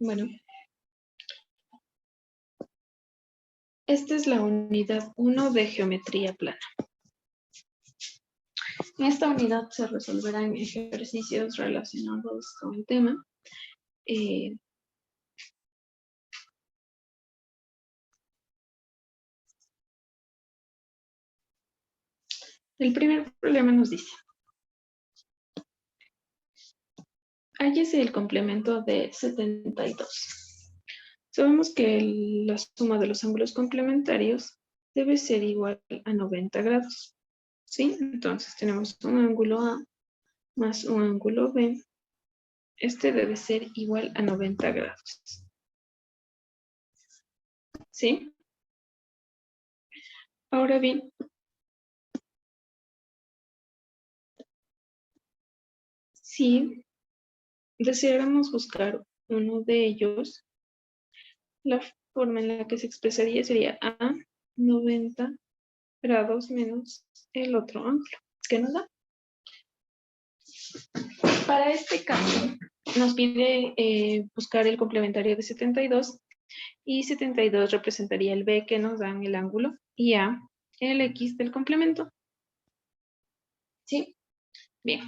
Bueno, esta es la unidad 1 de geometría plana. En esta unidad se resolverán ejercicios relacionados con el tema. El primer problema nos dice: hállese el complemento de 72. Sabemos que la suma de los ángulos complementarios debe ser igual a 90 grados. ¿Sí? Entonces tenemos un ángulo A más un ángulo B. Este debe ser igual a 90 grados. ¿Sí? Ahora bien, si deseáramos buscar uno de ellos, la forma en la que se expresaría sería A 90 grados menos el otro ángulo. ¿Qué nos da? Para este caso, nos pide buscar el complementario de 72, y 72 representaría el B que nos dan el ángulo y A el X del complemento. ¿Sí? Bien.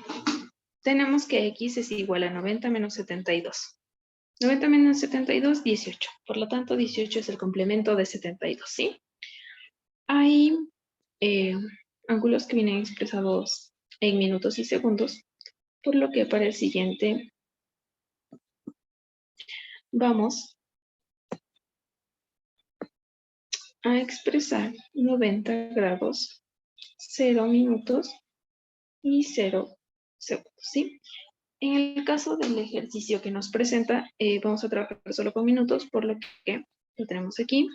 Tenemos que X es igual a 90 menos 72. 90 menos 72, 18. Por lo tanto, 18 es el complemento de 72, ¿sí? Hay ángulos que vienen expresados en minutos y segundos, por lo que para el siguiente vamos a expresar 90 grados, 0 minutos y 0 segundos, ¿sí? En el caso del ejercicio que nos presenta, vamos a trabajar solo con minutos, por lo que lo tenemos aquí.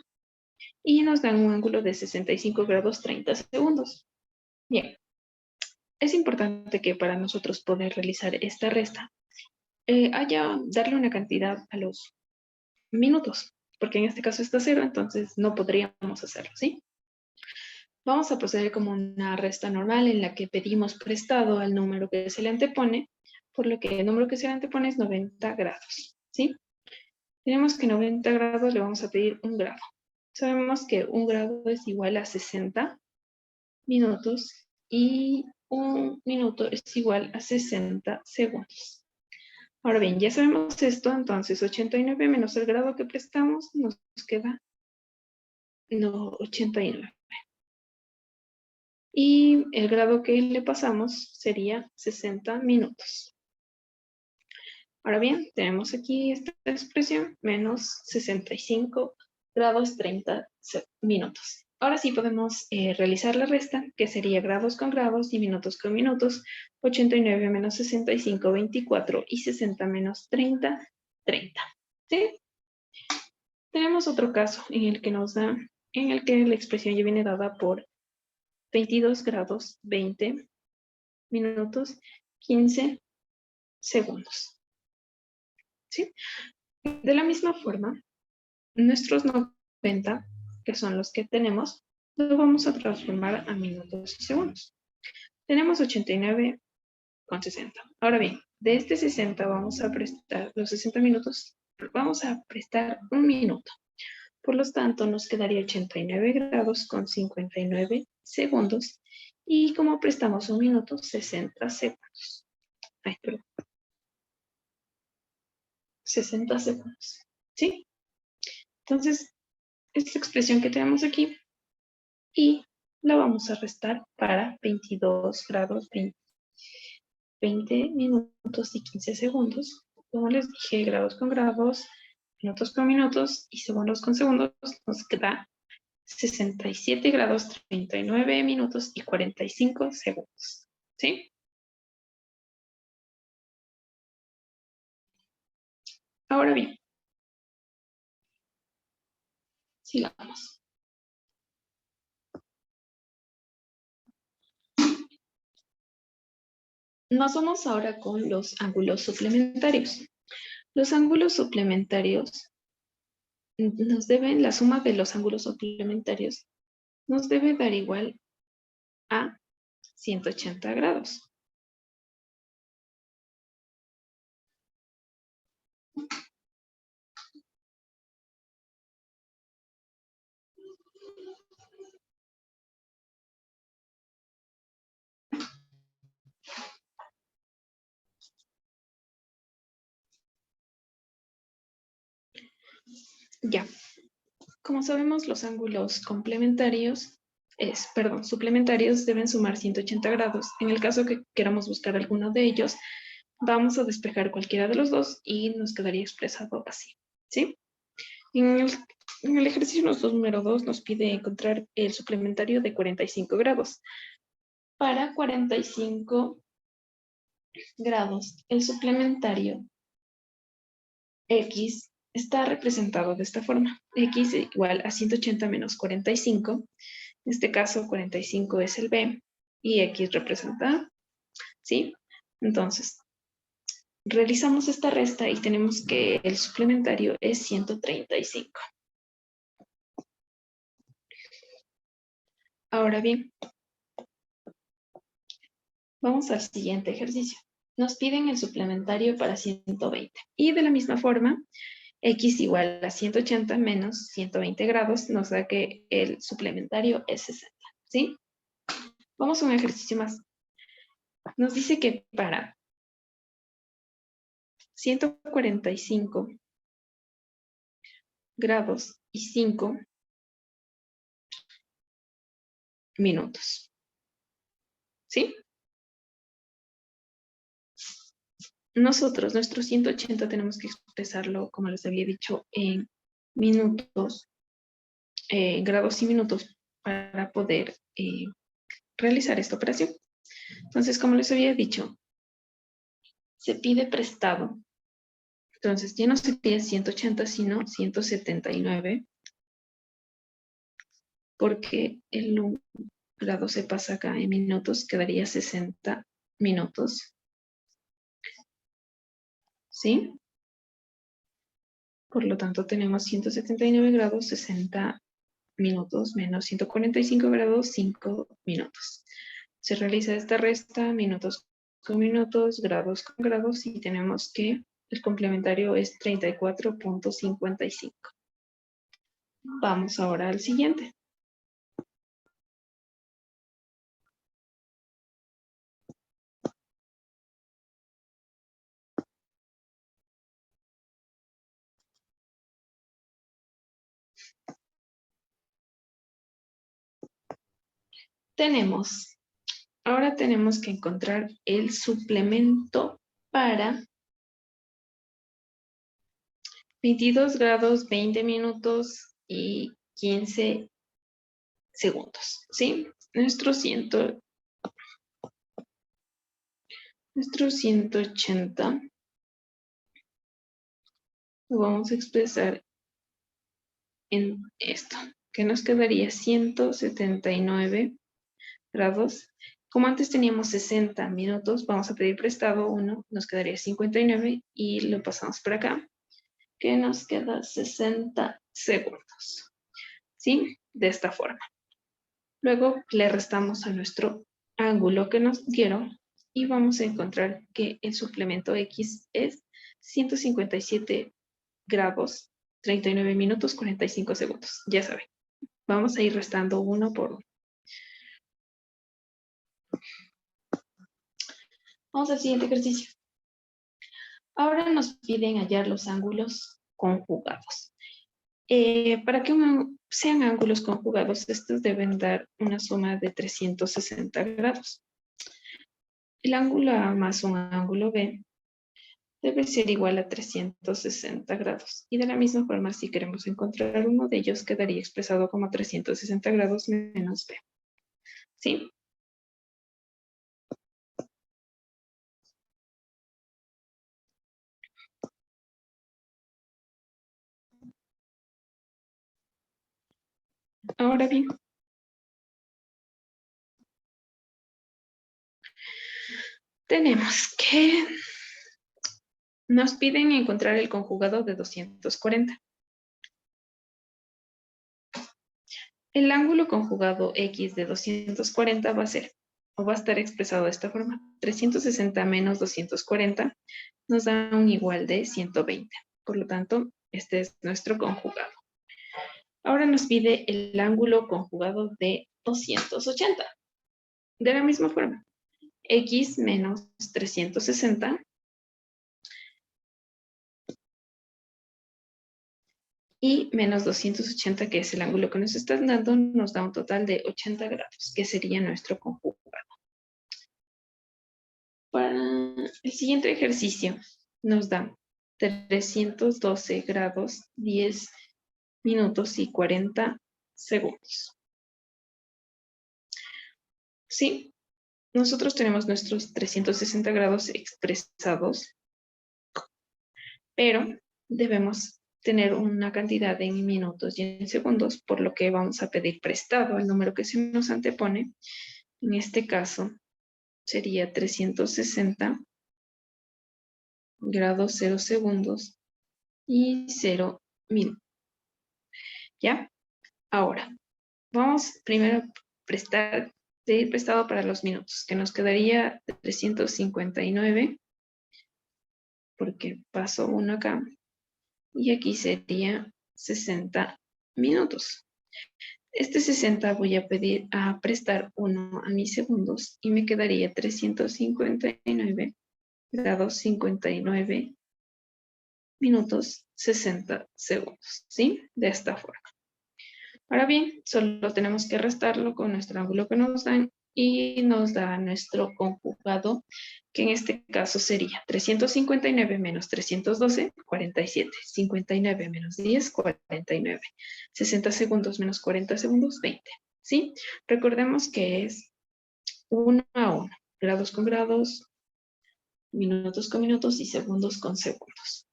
Y nos dan un ángulo de 65 grados 30 segundos. Bien, es importante que para nosotros poder realizar esta resta, darle una cantidad a los minutos, porque en este caso está 0, entonces no podríamos hacerlo, ¿sí? Vamos a proceder como una resta normal en la que pedimos prestado al número que se le antepone, por lo que el número que se le antepone es 90 grados, ¿sí? Tenemos que 90 grados le vamos a pedir un grado. Sabemos que un grado es igual a 60 minutos y un minuto es igual a 60 segundos. Ahora bien, ya sabemos esto, entonces 89 menos el grado que prestamos nos queda 89. Y el grado que le pasamos sería 60 minutos. Ahora bien, tenemos aquí esta expresión, menos 65 grados 30 minutos. Ahora sí podemos realizar la resta, que sería grados con grados y minutos con minutos. 89 menos 65, 24 y 60 menos 30, 30. ¿Sí? Tenemos otro caso en el que la expresión ya viene dada por 22 grados, 20 minutos, 15 segundos. ¿Sí? De la misma forma, nuestros 90, que son los que tenemos, los vamos a transformar a minutos y segundos. Tenemos 89,60. Ahora bien, de este 60 vamos a prestar los 60 minutos, vamos a prestar un minuto. Por lo tanto, nos quedaría 89 grados con 59 segundos. Y como prestamos un minuto, 60 segundos. Ay, perdón. 60 segundos. ¿Sí? Entonces, esta expresión que tenemos aquí, y la vamos a restar para 22 grados, 20 minutos y 15 segundos. Como les dije, grados con grados, minutos con minutos y segundos con segundos, nos queda 67 grados, 39 minutos y 45 segundos. ¿Sí? Ahora bien, sigamos. Nos vamos ahora con los ángulos suplementarios. Los ángulos suplementarios la suma de los ángulos suplementarios nos debe dar igual a 180 grados. Ya. Como sabemos, los ángulos suplementarios deben sumar 180 grados. En el caso que queramos buscar alguno de ellos, vamos a despejar cualquiera de los dos y nos quedaría expresado así, ¿sí? En el, en el ejercicio número 2 nos pide encontrar el suplementario de 45 grados. Para 45 grados, el suplementario X está representado de esta forma. X igual a 180 menos 45. En este caso, 45 es el B y X representa A, ¿sí? Entonces, realizamos esta resta y tenemos que el suplementario es 135. Ahora bien, vamos al siguiente ejercicio. Nos piden el suplementario para 120. Y de la misma forma, X igual a 180 menos 120 grados nos da que el suplementario es 60, ¿sí? Vamos a un ejercicio más. Nos dice que para 145 grados y 5 minutos, ¿sí? Nosotros, nuestro 180 tenemos que expresarlo, como les había dicho, en minutos, grados y minutos para poder realizar esta operación. Entonces, como les había dicho, se pide prestado. Entonces, ya no se pide 180, sino 179, porque el grado se pasa acá en minutos, quedaría 60 minutos, ¿sí? Por lo tanto, tenemos 179 grados, 60 minutos, menos 145 grados, 5 minutos. Se realiza esta resta, minutos con minutos, grados con grados, y tenemos que el complementario es 34.55. Vamos ahora al siguiente. Ahora tenemos que encontrar el suplemento para 22 grados, 20 minutos y 15 segundos, ¿sí? Nuestro 180 lo vamos a expresar en esto, que nos quedaría 179 grados. Como antes teníamos 60 minutos, vamos a pedir prestado uno, nos quedaría 59 y lo pasamos por acá, que nos queda 60 segundos, ¿sí? De esta forma. Luego le restamos a nuestro ángulo que nos dieron y vamos a encontrar que el suplemento X es 157 grados, 39 minutos, 45 segundos. Ya saben, vamos a ir restando uno por uno. Vamos al siguiente ejercicio. Ahora nos piden hallar los ángulos conjugados. Para que sean ángulos conjugados, estos deben dar una suma de 360 grados. El ángulo A más un ángulo B debe ser igual a 360 grados. Y de la misma forma, si queremos encontrar uno de ellos, quedaría expresado como 360 grados menos B. ¿Sí? Ahora bien, tenemos que nos piden encontrar el conjugado de 240. El ángulo conjugado X de 240 va a ser, o va a estar expresado de esta forma. 360 menos 240 nos da un igual de 120. Por lo tanto, este es nuestro conjugado. Ahora nos pide el ángulo conjugado de 280. De la misma forma, X menos 360 y menos 280, que es el ángulo que nos están dando, nos da un total de 80 grados, que sería nuestro conjugado. Para el siguiente ejercicio nos da 312 grados, 10 minutos y 40 segundos. Sí, nosotros tenemos nuestros 360 grados expresados, pero debemos tener una cantidad en minutos y en segundos, por lo que vamos a pedir prestado el número que se nos antepone. En este caso sería 360 grados 0 segundos y 0 minutos. ¿Ya? Ahora, vamos primero a pedir prestado para los minutos, que nos quedaría 359, porque paso 1 acá, y aquí sería 60 minutos. Este 60 voy a pedir a prestar 1 a mis segundos y me quedaría 359 grados 59 minutos 60 segundos, ¿sí? De esta forma. Ahora bien, solo tenemos que restarlo con nuestro ángulo que nos dan y nos da nuestro conjugado, que en este caso sería 359 menos 312, 47. 59 menos 10, 49. 60 segundos menos 40 segundos, 20. ¿Sí? Recordemos que es 1 a 1, grados con grados, minutos con minutos y segundos con segundos.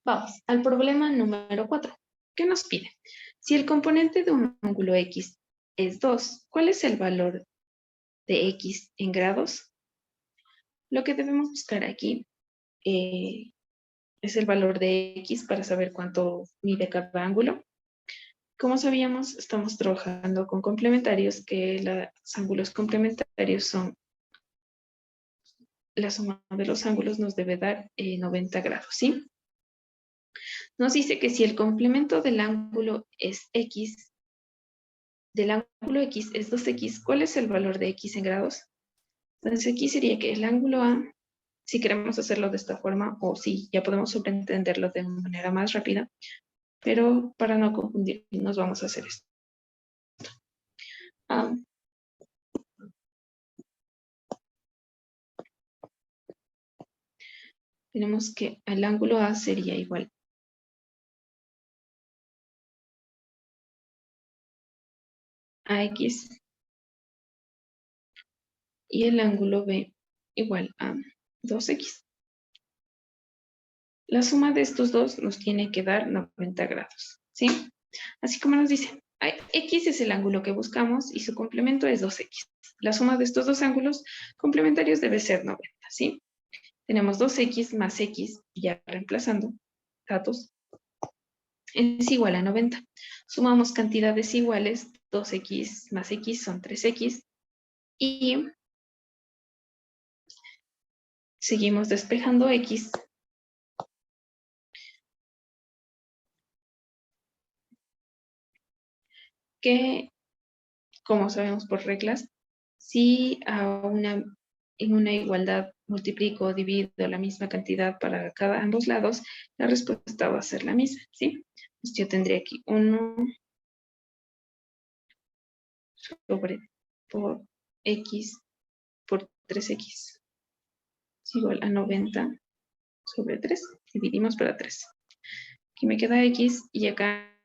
Vamos al problema número 4. ¿Qué nos pide? Si el componente de un ángulo X es 2, ¿cuál es el valor de X en grados? Lo que debemos buscar aquí es el valor de X para saber cuánto mide cada ángulo. Como sabíamos, estamos trabajando con complementarios, que los ángulos complementarios son la suma de los ángulos nos debe dar 90 grados, ¿sí? Nos dice que si el complemento del ángulo es X, del ángulo X es 2X, ¿cuál es el valor de X en grados? Entonces aquí sería que el ángulo A, si queremos hacerlo de esta forma, o si ya podemos sobreentenderlo de una manera más rápida, pero para no confundirnos vamos a hacer esto. Tenemos que el ángulo A sería igual a X y el ángulo B igual a 2X. La suma de estos dos nos tiene que dar 90 grados, ¿sí? Así como nos dice, X es el ángulo que buscamos y su complemento es 2X. La suma de estos dos ángulos complementarios debe ser 90, ¿sí? Tenemos 2X más X, ya reemplazando datos, es igual a 90. Sumamos cantidades iguales, 2X más X son 3X, y seguimos despejando X, que, como sabemos por reglas, si en una igualdad multiplico o divido la misma cantidad para ambos lados, la respuesta va a ser la misma, ¿sí? Pues yo tendría aquí 1 por X por 3X es igual a 90 sobre 3. Dividimos para 3. Aquí me queda X y acá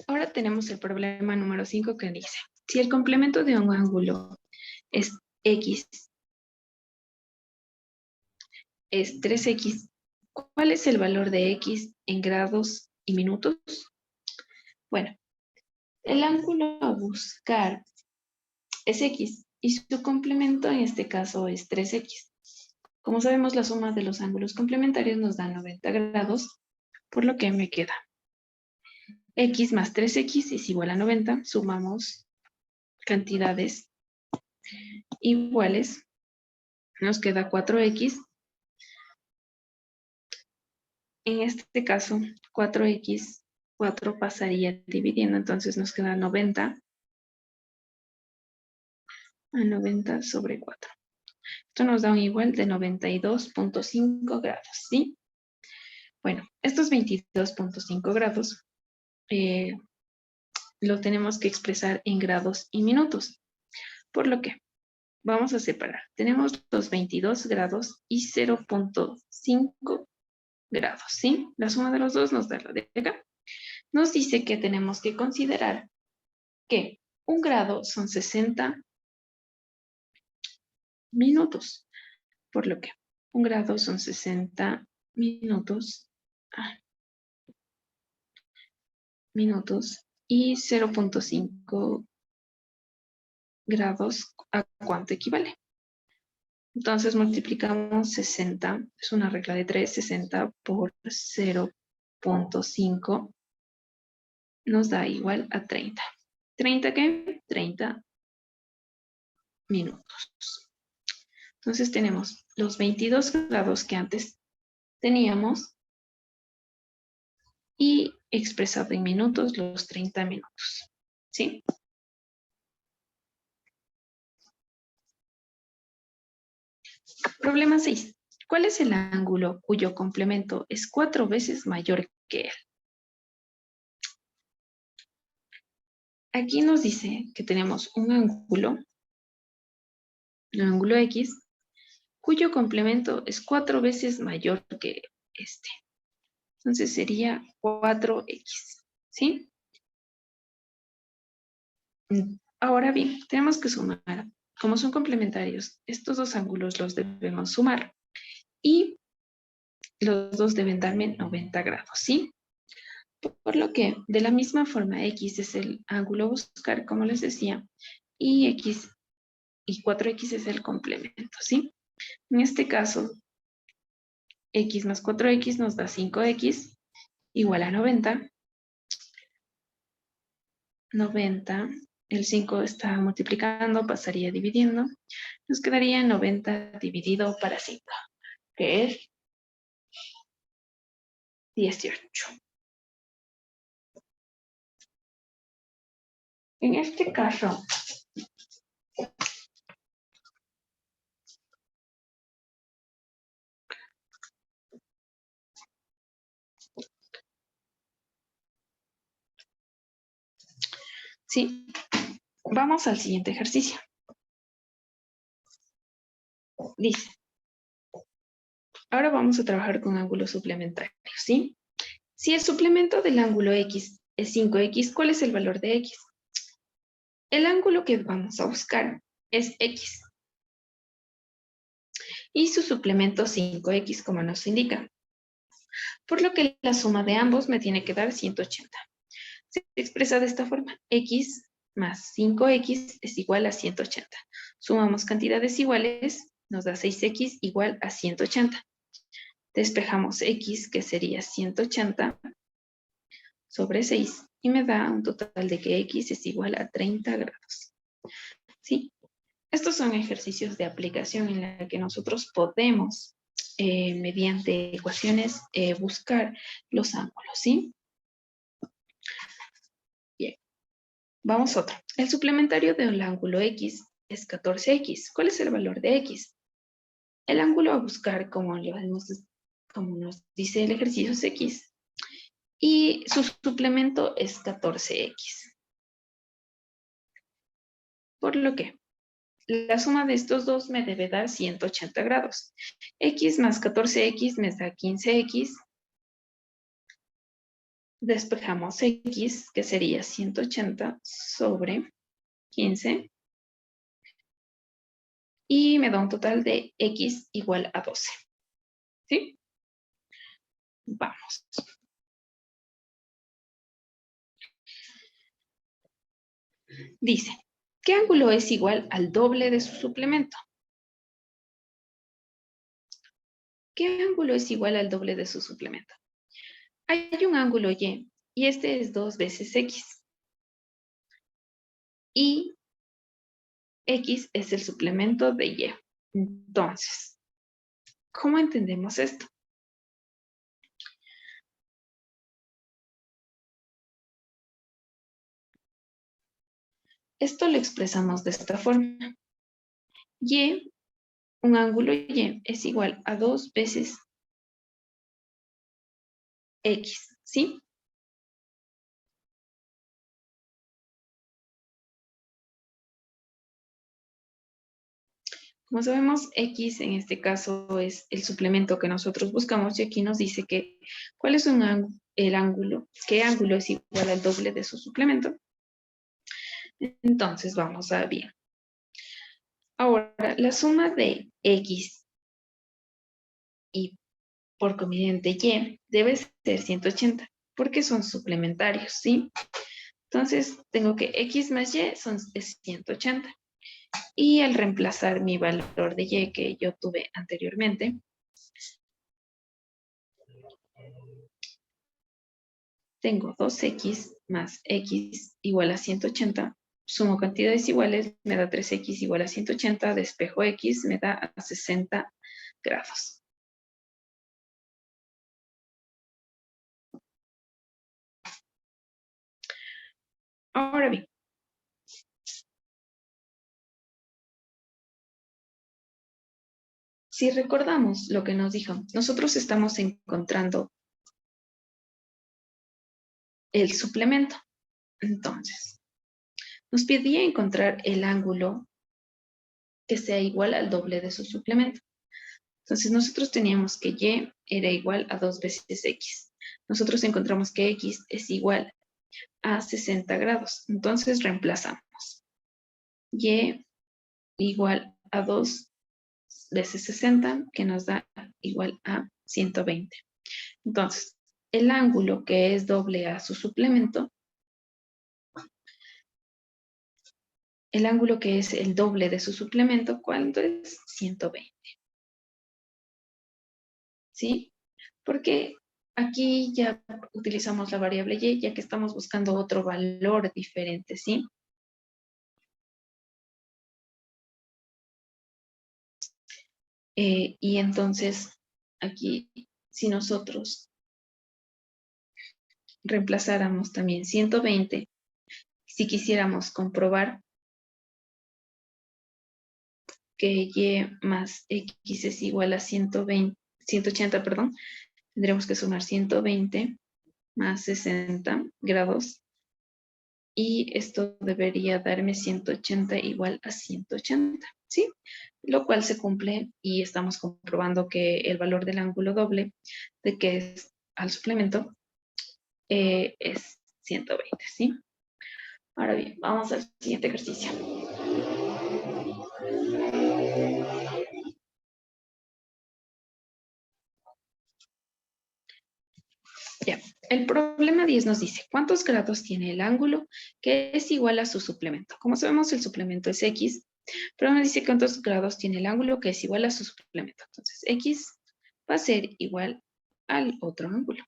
ahora tenemos el problema número 5, que dice, si el complemento de un ángulo es X, es 3X, ¿cuál es el valor de X en grados y minutos. Bueno, el ángulo a buscar es X y su complemento en este caso es 3X. Como sabemos, la suma de los ángulos complementarios nos da 90 grados, por lo que me queda X más 3X es igual a 90. Sumamos cantidades iguales. Nos queda 4X. En este caso, 4X, 4 pasaría dividiendo, entonces nos queda 90 a 90 sobre 4. Esto nos da un igual de 92.5 grados, ¿sí? Bueno, estos 22.5 grados lo tenemos que expresar en grados y minutos, por lo que vamos a separar. Tenemos los 22 grados y 0.5 grados, ¿sí? La suma de los dos nos da la de acá. Nos dice que tenemos que considerar que un grado son 60 minutos, por lo que un grado son 60 minutos, y 0.5 grados, ¿a cuánto equivale? Entonces multiplicamos 60, es una regla de 3, 60 por 0.5 nos da igual a 30. ¿30 qué? 30 minutos. Entonces tenemos los 22 grados que antes teníamos y expresado en minutos los 30 minutos. ¿Sí? Problema 6. ¿Cuál es el ángulo cuyo complemento es 4 veces mayor que él? Aquí nos dice que tenemos un ángulo, el ángulo X, cuyo complemento es 4 veces mayor que este. Entonces sería 4X, ¿sí? Ahora bien, tenemos que sumar. Como son complementarios, estos dos ángulos los debemos sumar. Y los dos deben darme 90 grados, ¿sí? Por lo que, de la misma forma, X es el ángulo a buscar, como les decía, y X y 4X es el complemento, ¿sí? En este caso, X más 4X nos da 5X igual a 90. 90, el 5 está multiplicando, pasaría dividiendo. Nos quedaría 90 dividido para 5, que es 18. En este caso, sí, vamos al siguiente ejercicio. Dice, ahora vamos a trabajar con ángulos suplementarios, ¿sí? Si el suplemento del ángulo X es 5X, ¿cuál es el valor de X? El ángulo que vamos a buscar es X. Y su suplemento 5X, como nos indica. Por lo que la suma de ambos me tiene que dar 180. Se expresa de esta forma. X más 5X es igual a 180. Sumamos cantidades iguales, nos da 6X igual a 180. Despejamos X, que sería 180 sobre 6, y me da un total de que X es igual a 30 grados. ¿Sí? Estos son ejercicios de aplicación en la que nosotros podemos, mediante ecuaciones, buscar los ángulos, ¿sí? Bien, vamos a otro. El suplementario del ángulo X es 14X. ¿Cuál es el valor de X? El ángulo a buscar, como nos dice el ejercicio, es X. Y su suplemento es 14X. Por lo que la suma de estos dos me debe dar 180 grados. X más 14X me da 15X. Despejamos X, que sería 180 sobre 15. Y me da un total de X igual a 12. ¿Sí? Vamos. Dice, ¿qué ángulo es igual al doble de su suplemento? ¿Qué ángulo es igual al doble de su suplemento? Hay un ángulo Y y este es 2 veces X. Y X es el suplemento de Y. Entonces, ¿cómo entendemos esto? Esto lo expresamos de esta forma. Y, un ángulo Y es igual a 2 veces X, ¿sí? Como sabemos, X en este caso es el suplemento que nosotros buscamos y aquí nos dice que cuál es el ángulo, qué ángulo es igual al doble de su suplemento. Entonces vamos a ver. Ahora, la suma de X y por conveniente Y debe ser 180 porque son suplementarios, ¿sí? Entonces tengo que X más Y es 180. Y al reemplazar mi valor de Y que yo tuve anteriormente, tengo 2X más X igual a 180. Sumo cantidades iguales, me da 3X igual a 180. Despejo X, me da a 60 grados. Ahora bien, si recordamos lo que nos dijo, nosotros estamos encontrando el suplemento. Entonces, nos pedía encontrar el ángulo que sea igual al doble de su suplemento. Entonces, nosotros teníamos que Y era igual a 2 veces X. Nosotros encontramos que X es igual a 60 grados. Entonces, reemplazamos. Y igual a 2 veces 60, que nos da igual a 120. Entonces, el ángulo que es doble a su suplemento, el ángulo que es el doble de su suplemento, ¿cuánto es? 120. ¿Sí? Porque aquí ya utilizamos la variable Y, ya que estamos buscando otro valor diferente, ¿sí? Y entonces, aquí, si nosotros reemplazáramos también 120, si quisiéramos comprobar que Y más X es igual a 120, 180, perdón, tendremos que sumar 120 más 60 grados y esto debería darme 180 igual a 180, ¿sí? Lo cual se cumple y estamos comprobando que el valor del ángulo doble de que es al suplemento es 120, ¿sí? Ahora bien, vamos al siguiente ejercicio. Ya, el problema 10 nos dice, ¿cuántos grados tiene el ángulo que es igual a su suplemento? Como sabemos, el suplemento es X, pero nos dice cuántos grados tiene el ángulo que es igual a su suplemento. Entonces, X va a ser igual al otro ángulo.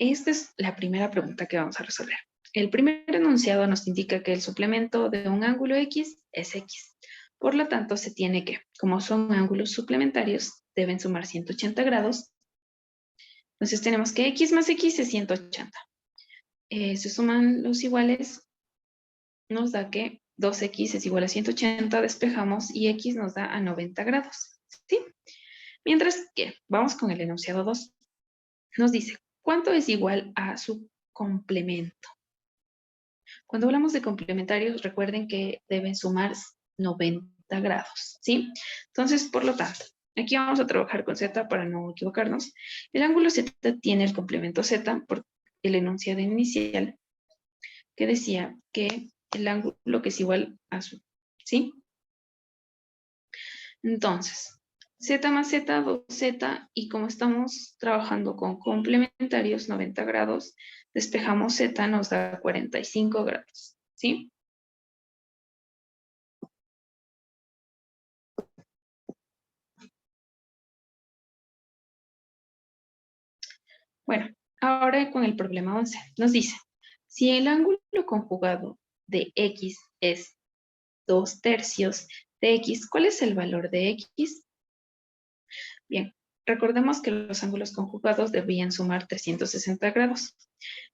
Esta es la primera pregunta que vamos a resolver. El primer enunciado nos indica que el suplemento de un ángulo X es X. Por lo tanto, se tiene que, como son ángulos suplementarios, deben sumar 180 grados. Entonces tenemos que X más X es 180. Se suman los iguales, nos da que 2X es igual a 180, despejamos y X nos da a 90 grados. ¿Sí? Mientras que, vamos con el enunciado 2. Nos dice, ¿cuánto es igual a su complemento? Cuando hablamos de complementarios, recuerden que deben sumar 90 grados, ¿sí? Entonces, por lo tanto, aquí vamos a trabajar con Z para no equivocarnos. El ángulo Z tiene el complemento Z por el enunciado inicial que decía que el ángulo que es igual a su, ¿sí? Entonces, Z más Z, 2Z, y como estamos trabajando con complementarios 90 grados, despejamos Z, nos da 45 grados, ¿sí? Bueno, ahora con el problema 11, nos dice, si el ángulo conjugado de X es 2/3 de X, ¿cuál es el valor de X? Bien, recordemos que los ángulos conjugados debían sumar 360 grados.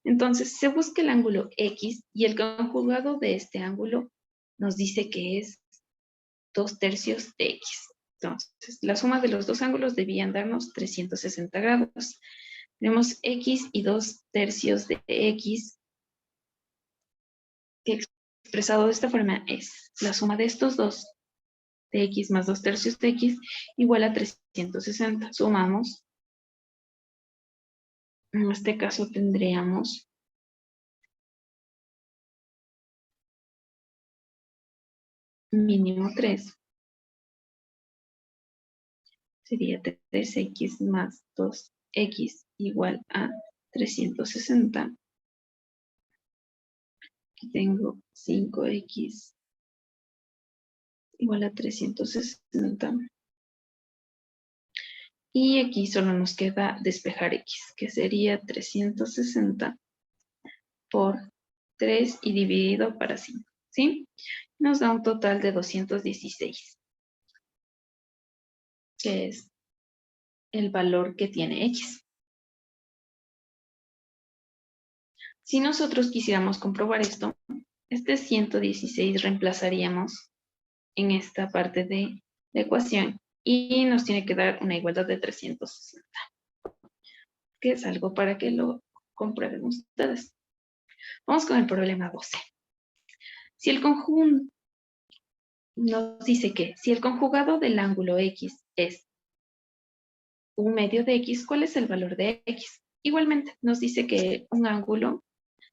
Entonces, se busca el ángulo X y el conjugado de este ángulo nos dice que es 2/3 de X. Entonces, la suma de los dos ángulos debían darnos 360 grados. Tenemos X y 2/3 de X, que expresado de esta forma es la suma de estos dos, de X más 2/3 de X, igual a 360. Sumamos. En este caso tendríamos mínimo 3. Sería 3X más 2X igual a 360. Aquí tengo 5X igual a 360. Y aquí solo nos queda despejar X, que sería 360 por 3 y dividido para 5, ¿sí? Nos da un total de 216, que es el valor que tiene X. Si nosotros quisiéramos comprobar esto, este 116 reemplazaríamos en esta parte de la ecuación y nos tiene que dar una igualdad de 360, que es algo para que lo comprueben ustedes. Vamos con el problema 12. Si el conjunto nos dice que si el conjugado del ángulo X es 1/2 de X, ¿cuál es el valor de X? Igualmente, nos dice que un ángulo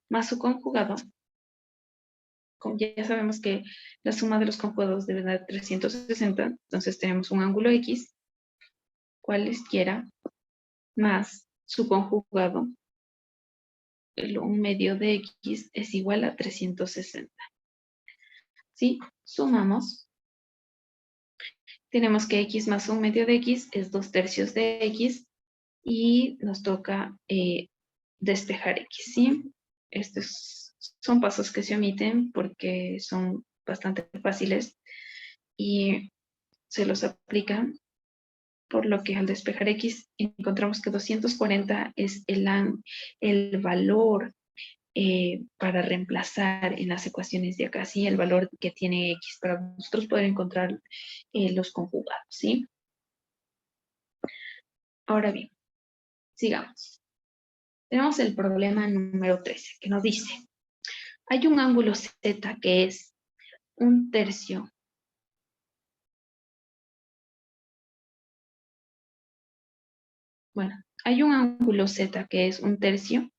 más su conjugado, como ya sabemos que la suma de los conjugados debe dar 360, entonces tenemos un ángulo X, cualesquiera, más su conjugado, el 1/2 de X es igual a 360. ¿Sí? Sumamos. Tenemos que X más 1/2 de X es 2/3 de X y nos toca despejar X, ¿sí? Estos son pasos que se omiten porque son bastante fáciles y se los aplican, por lo que al despejar X encontramos que 240 es el valor para reemplazar en las ecuaciones de acá, ¿sí? El valor que tiene X para nosotros poder encontrar los conjugados, ¿sí? Ahora bien, sigamos. Tenemos el problema número 13, que nos dice, hay un ángulo Z que es 1/3. Bueno, hay un ángulo Z que es 1/3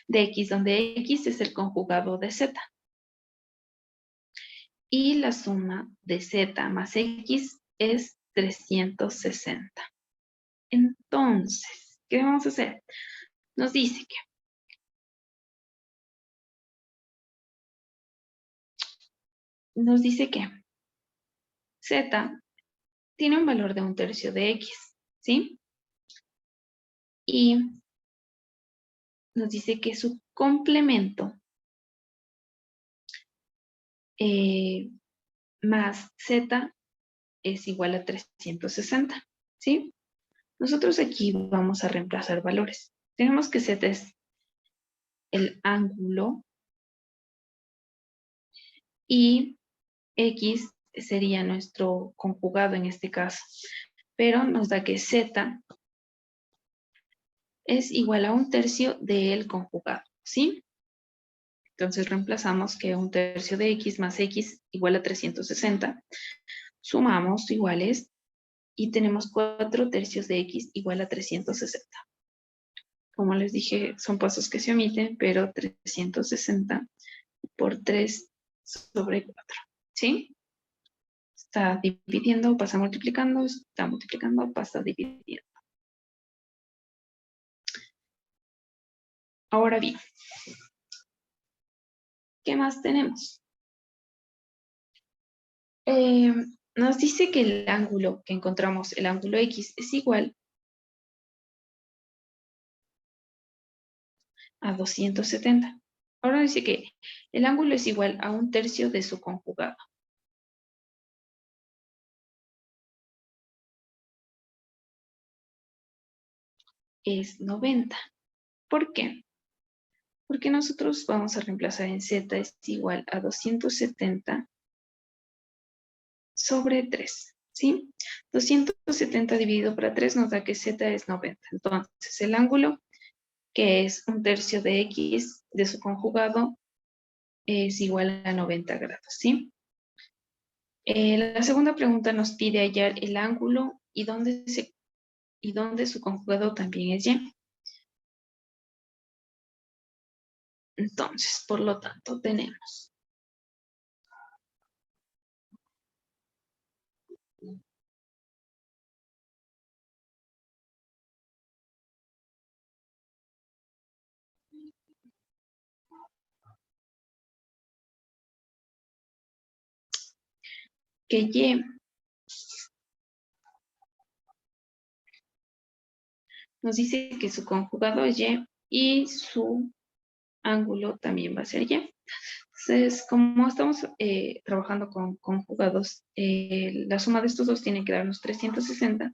de X, donde X es el conjugado de Z. Y la suma de Z más X es 360. Entonces, ¿qué vamos a hacer? Nos dice que Z tiene un valor de 1/3 de X, ¿sí? Y nos dice que su complemento más Z es igual a 360, ¿sí? Nosotros aquí vamos a reemplazar valores. Tenemos que Z es el ángulo y X sería nuestro conjugado en este caso, pero nos da que Z es igual a 1/3 del conjugado, ¿sí? Entonces reemplazamos que 1/3 de X más X igual a 360. Sumamos iguales y tenemos 4/3 de X igual a 360. Como les dije, son pasos que se omiten, pero 360 por 3/4, ¿sí? está dividiendo, pasa multiplicando, está multiplicando, pasa dividiendo. Ahora bien, ¿qué más tenemos? Nos dice que el ángulo que encontramos, el ángulo X, es igual a 270. Ahora dice que el ángulo es igual a 1/3 de su conjugado. Es 90. ¿Por qué? Porque nosotros vamos a reemplazar en z es igual a 270 sobre 3, ¿sí? 270 dividido por 3 nos da que z es 90. Entonces, el ángulo, que es 1/3 de x de su conjugado, es igual a 90 grados, ¿sí? La segunda pregunta nos pide hallar el ángulo y dónde su conjugado también es y. Entonces, por lo tanto, tenemos que y nos dice que su conjugado es y su ángulo también va a ser y. Entonces, como estamos trabajando con conjugados, la suma de estos dos tiene que darnos 360,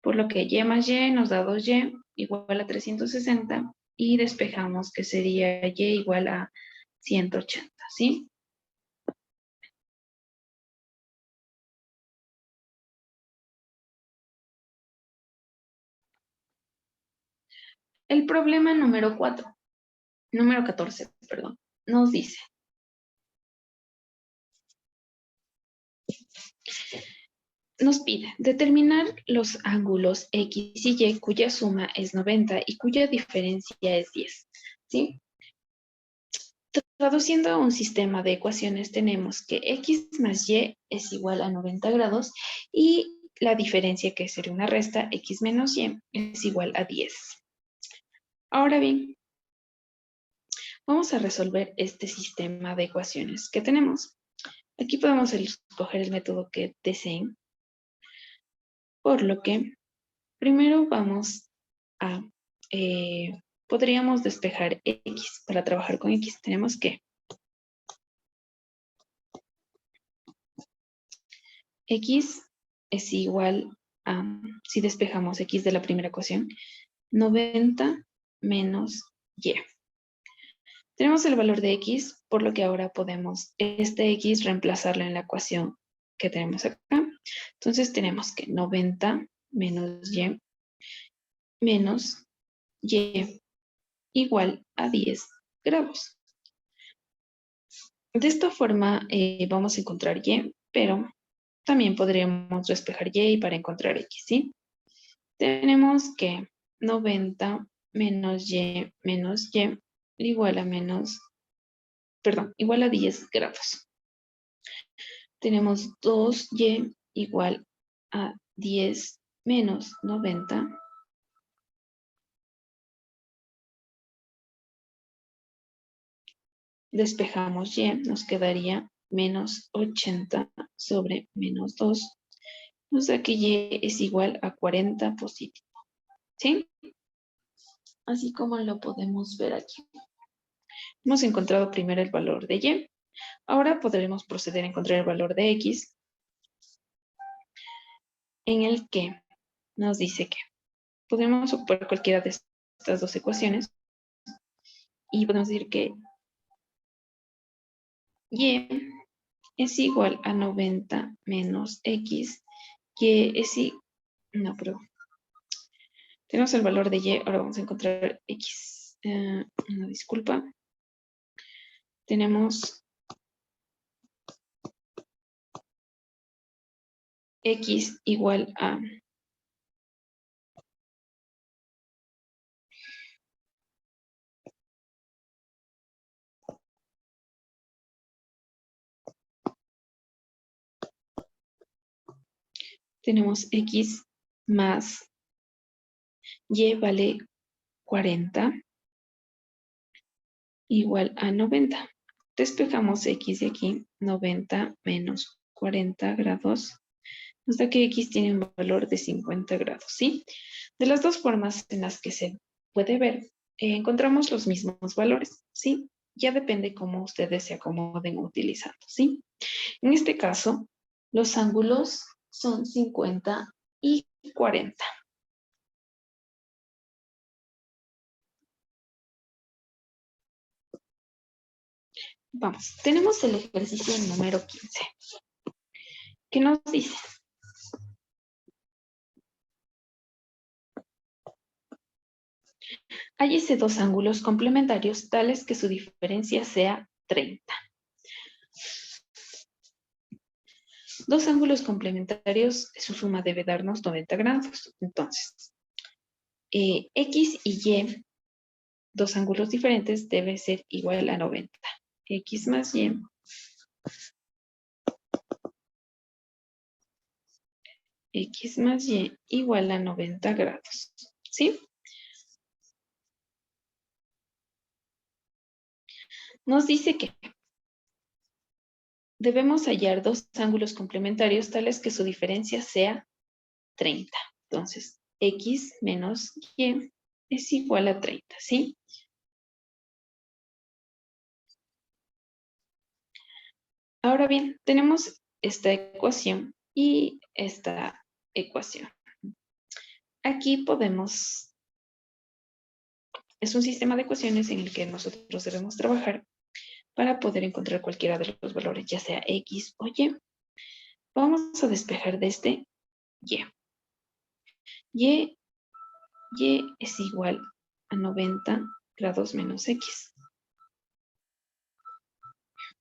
por lo que y más y nos da 2y igual a 360 y despejamos que sería y igual a 180, ¿sí? El problema número 14, perdón, nos dice, nos pide determinar los ángulos X y Y cuya suma es 90 y cuya diferencia es 10, ¿sí? Traduciendo a un sistema de ecuaciones tenemos que X más Y es igual a 90 grados y la diferencia, que sería una resta, X menos Y, es igual a 10. Ahora bien, vamos a resolver este sistema de ecuaciones que tenemos. Aquí podemos escoger el método que deseen, por lo que primero vamos a, podríamos despejar X. Para trabajar con X tenemos que X es igual a, si despejamos X de la primera ecuación, 90 menos Y. Tenemos el valor de X, por lo que ahora podemos este X reemplazarlo en la ecuación que tenemos acá. Entonces tenemos que 90 menos Y menos Y igual a 10 grados. De esta forma vamos a encontrar Y, pero también podríamos despejar Y para encontrar X, ¿sí? Tenemos que 90 menos Y igual a igual a 10 grados. Tenemos 2Y igual a 10 menos 90. Despejamos Y, nos quedaría menos 80 sobre menos 2. O sea que Y es igual a 40 positivo, ¿sí? Así como lo podemos ver aquí. Hemos encontrado primero el valor de Y. Ahora podremos proceder a encontrar el valor de X, en el que nos dice que podemos ocupar cualquiera de estas dos ecuaciones y podemos decir que Y es igual a 90 menos X. Y es igual, no, perdón. Tenemos el valor de Y, ahora vamos a encontrar X. Una disculpa. Tenemos X igual a tenemos x más y vale 40 igual a 90. Despejamos x de aquí, 90 menos 40 grados, hasta que x tiene un valor de 50 grados, ¿sí? De las dos formas en las que se puede ver, encontramos los mismos valores, ¿sí? Ya depende cómo ustedes se acomoden utilizando, ¿sí? En este caso, los ángulos son 50 y 40. Vamos, tenemos el ejercicio número 15. ¿Qué nos dice? Hállese dos ángulos complementarios tales que su diferencia sea 30. Dos ángulos complementarios, su suma debe darnos 90 grados. Entonces, X y Y, dos ángulos diferentes, debe ser igual a 90. X más Y X más Y igual a 90 grados. ¿Sí? Nos dice que debemos hallar dos ángulos complementarios tales que su diferencia sea 30. Entonces, X menos Y es igual a 30, ¿sí? Ahora bien, tenemos esta ecuación y esta ecuación. Aquí podemos, es un sistema de ecuaciones en el que nosotros debemos trabajar para poder encontrar cualquiera de los valores, ya sea X o Y. Vamos a despejar de este Y. Y es igual a 90 grados menos X.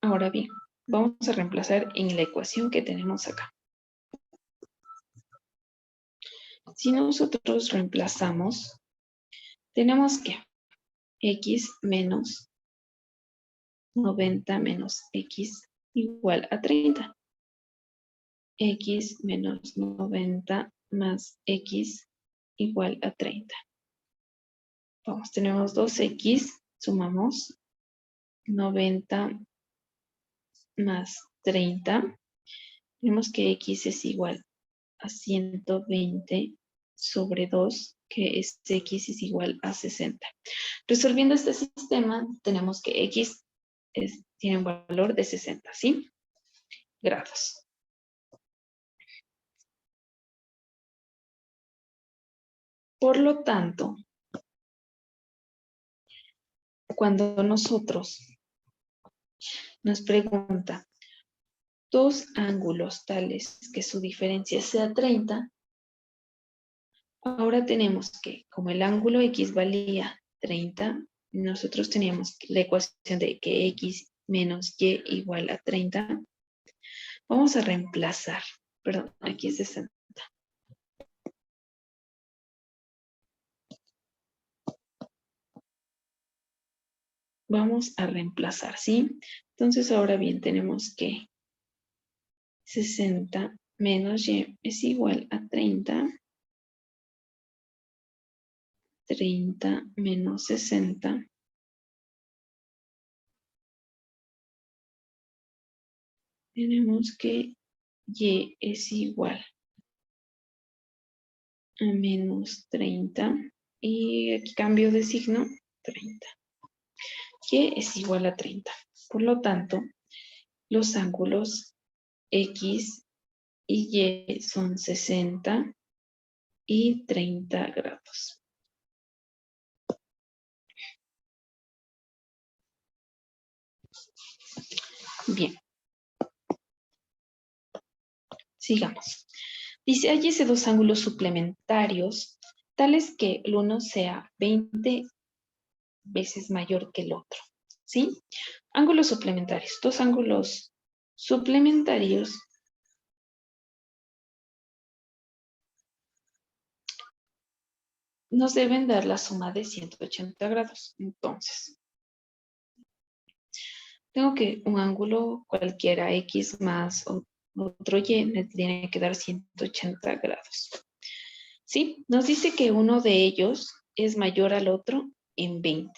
Ahora bien, vamos a reemplazar en la ecuación que tenemos acá. Si nosotros reemplazamos, tenemos que X menos 90 menos X igual a 30. X menos 90 más X igual a 30. Vamos, tenemos 2X, sumamos 90 más 30. Tenemos que X es igual a 120 sobre 2, que es X es igual a 60. Resolviendo este sistema, tenemos que X tiene un valor de 60, ¿sí? Grados. Por lo tanto, cuando nosotros nos pregunta dos ángulos tales que su diferencia sea 30, ahora tenemos que, como el ángulo X valía 30, nosotros teníamos la ecuación de que X menos Y igual a 30. Vamos a reemplazar, perdón, aquí es 60. Vamos a reemplazar, ¿sí? Entonces ahora bien tenemos que 60 menos Y es igual a 30. 30 menos 60. Tenemos que Y es igual a menos 30. Y aquí cambio de signo, 30. Y es igual a 30. Por lo tanto, los ángulos X y Y son 60 y 30 grados. Bien. Sigamos. Dice, hállese dos ángulos suplementarios, tales que el uno sea 20 veces mayor que el otro. ¿Sí? Ángulos suplementarios. Dos ángulos suplementarios nos deben dar la suma de 180 grados. Entonces, tengo que un ángulo cualquiera, X más o otro y me tiene que dar 180 grados. ¿Sí? Nos dice que uno de ellos es mayor al otro en 20.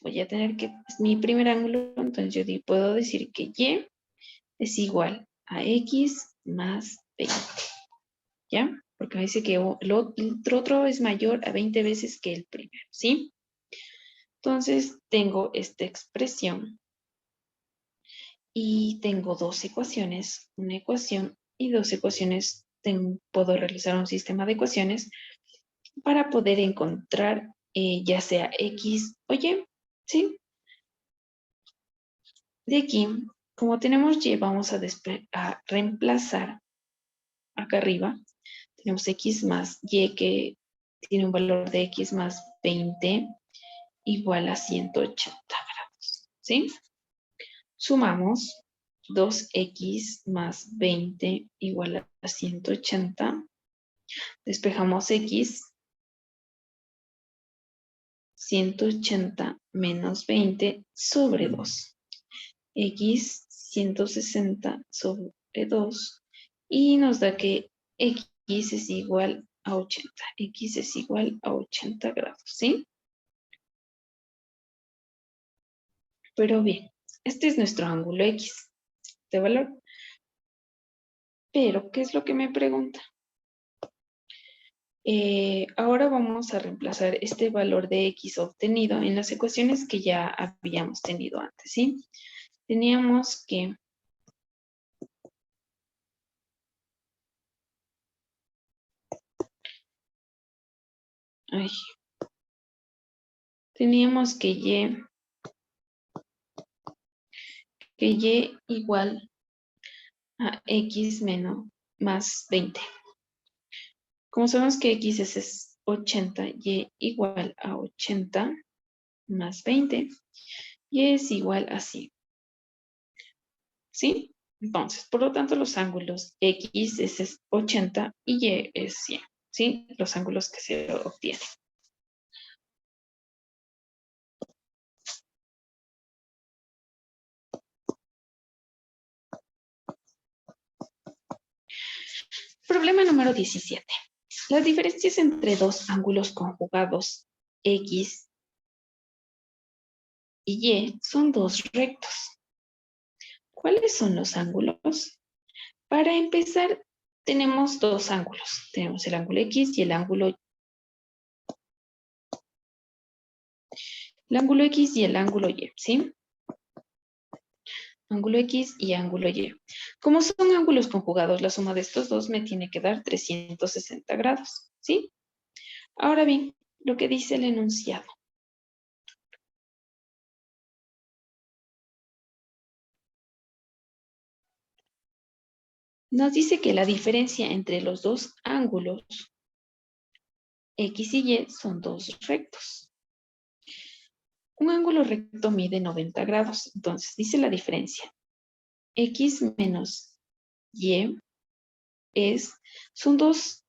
Voy a tener que, es mi primer ángulo, entonces yo puedo decir que y es igual a x más 20. ¿Ya? Porque me dice que el otro es mayor a 20 veces que el primero, ¿sí? Entonces tengo esta expresión y tengo dos ecuaciones, una ecuación y dos ecuaciones. Puedo realizar un sistema de ecuaciones para poder encontrar ya sea x o y, ¿sí? De aquí, como tenemos y, vamos a reemplazar acá arriba. Tenemos x más y que tiene un valor de x más 20 igual a 180 grados, ¿sí? Sumamos 2x más 20 igual a 180. Despejamos x. 180 menos 20 sobre 2. X 160 sobre 2. Y nos da que x es igual a 80. X es igual a 80 grados, ¿sí? Pero bien, este es nuestro ángulo X de valor. Pero, ¿qué es lo que me pregunta? Ahora vamos a reemplazar este valor de X obtenido en las ecuaciones que ya habíamos tenido antes, ¿sí? Teníamos que teníamos que y igual a x menos más 20. Como sabemos que x es 80, y igual a 80 más 20, y es igual a 100. ¿Sí? Entonces, por lo tanto, los ángulos x es 80 y y es 100. ¿Sí? Los ángulos que se obtienen. Problema número 17. Las diferencias entre dos ángulos conjugados x y y son dos rectos. ¿Cuáles son los ángulos? Para empezar, tenemos dos ángulos. Tenemos el ángulo X y el ángulo Y. El ángulo X y el ángulo Y, ¿sí? Ángulo X y ángulo Y. Como son ángulos conjugados, la suma de estos dos me tiene que dar 360 grados, ¿sí? Ahora bien, lo que dice el enunciado. Nos dice que la diferencia entre los dos ángulos X y Y son dos rectos. Un ángulo recto mide 90 grados, entonces dice la diferencia. X menos Y son dos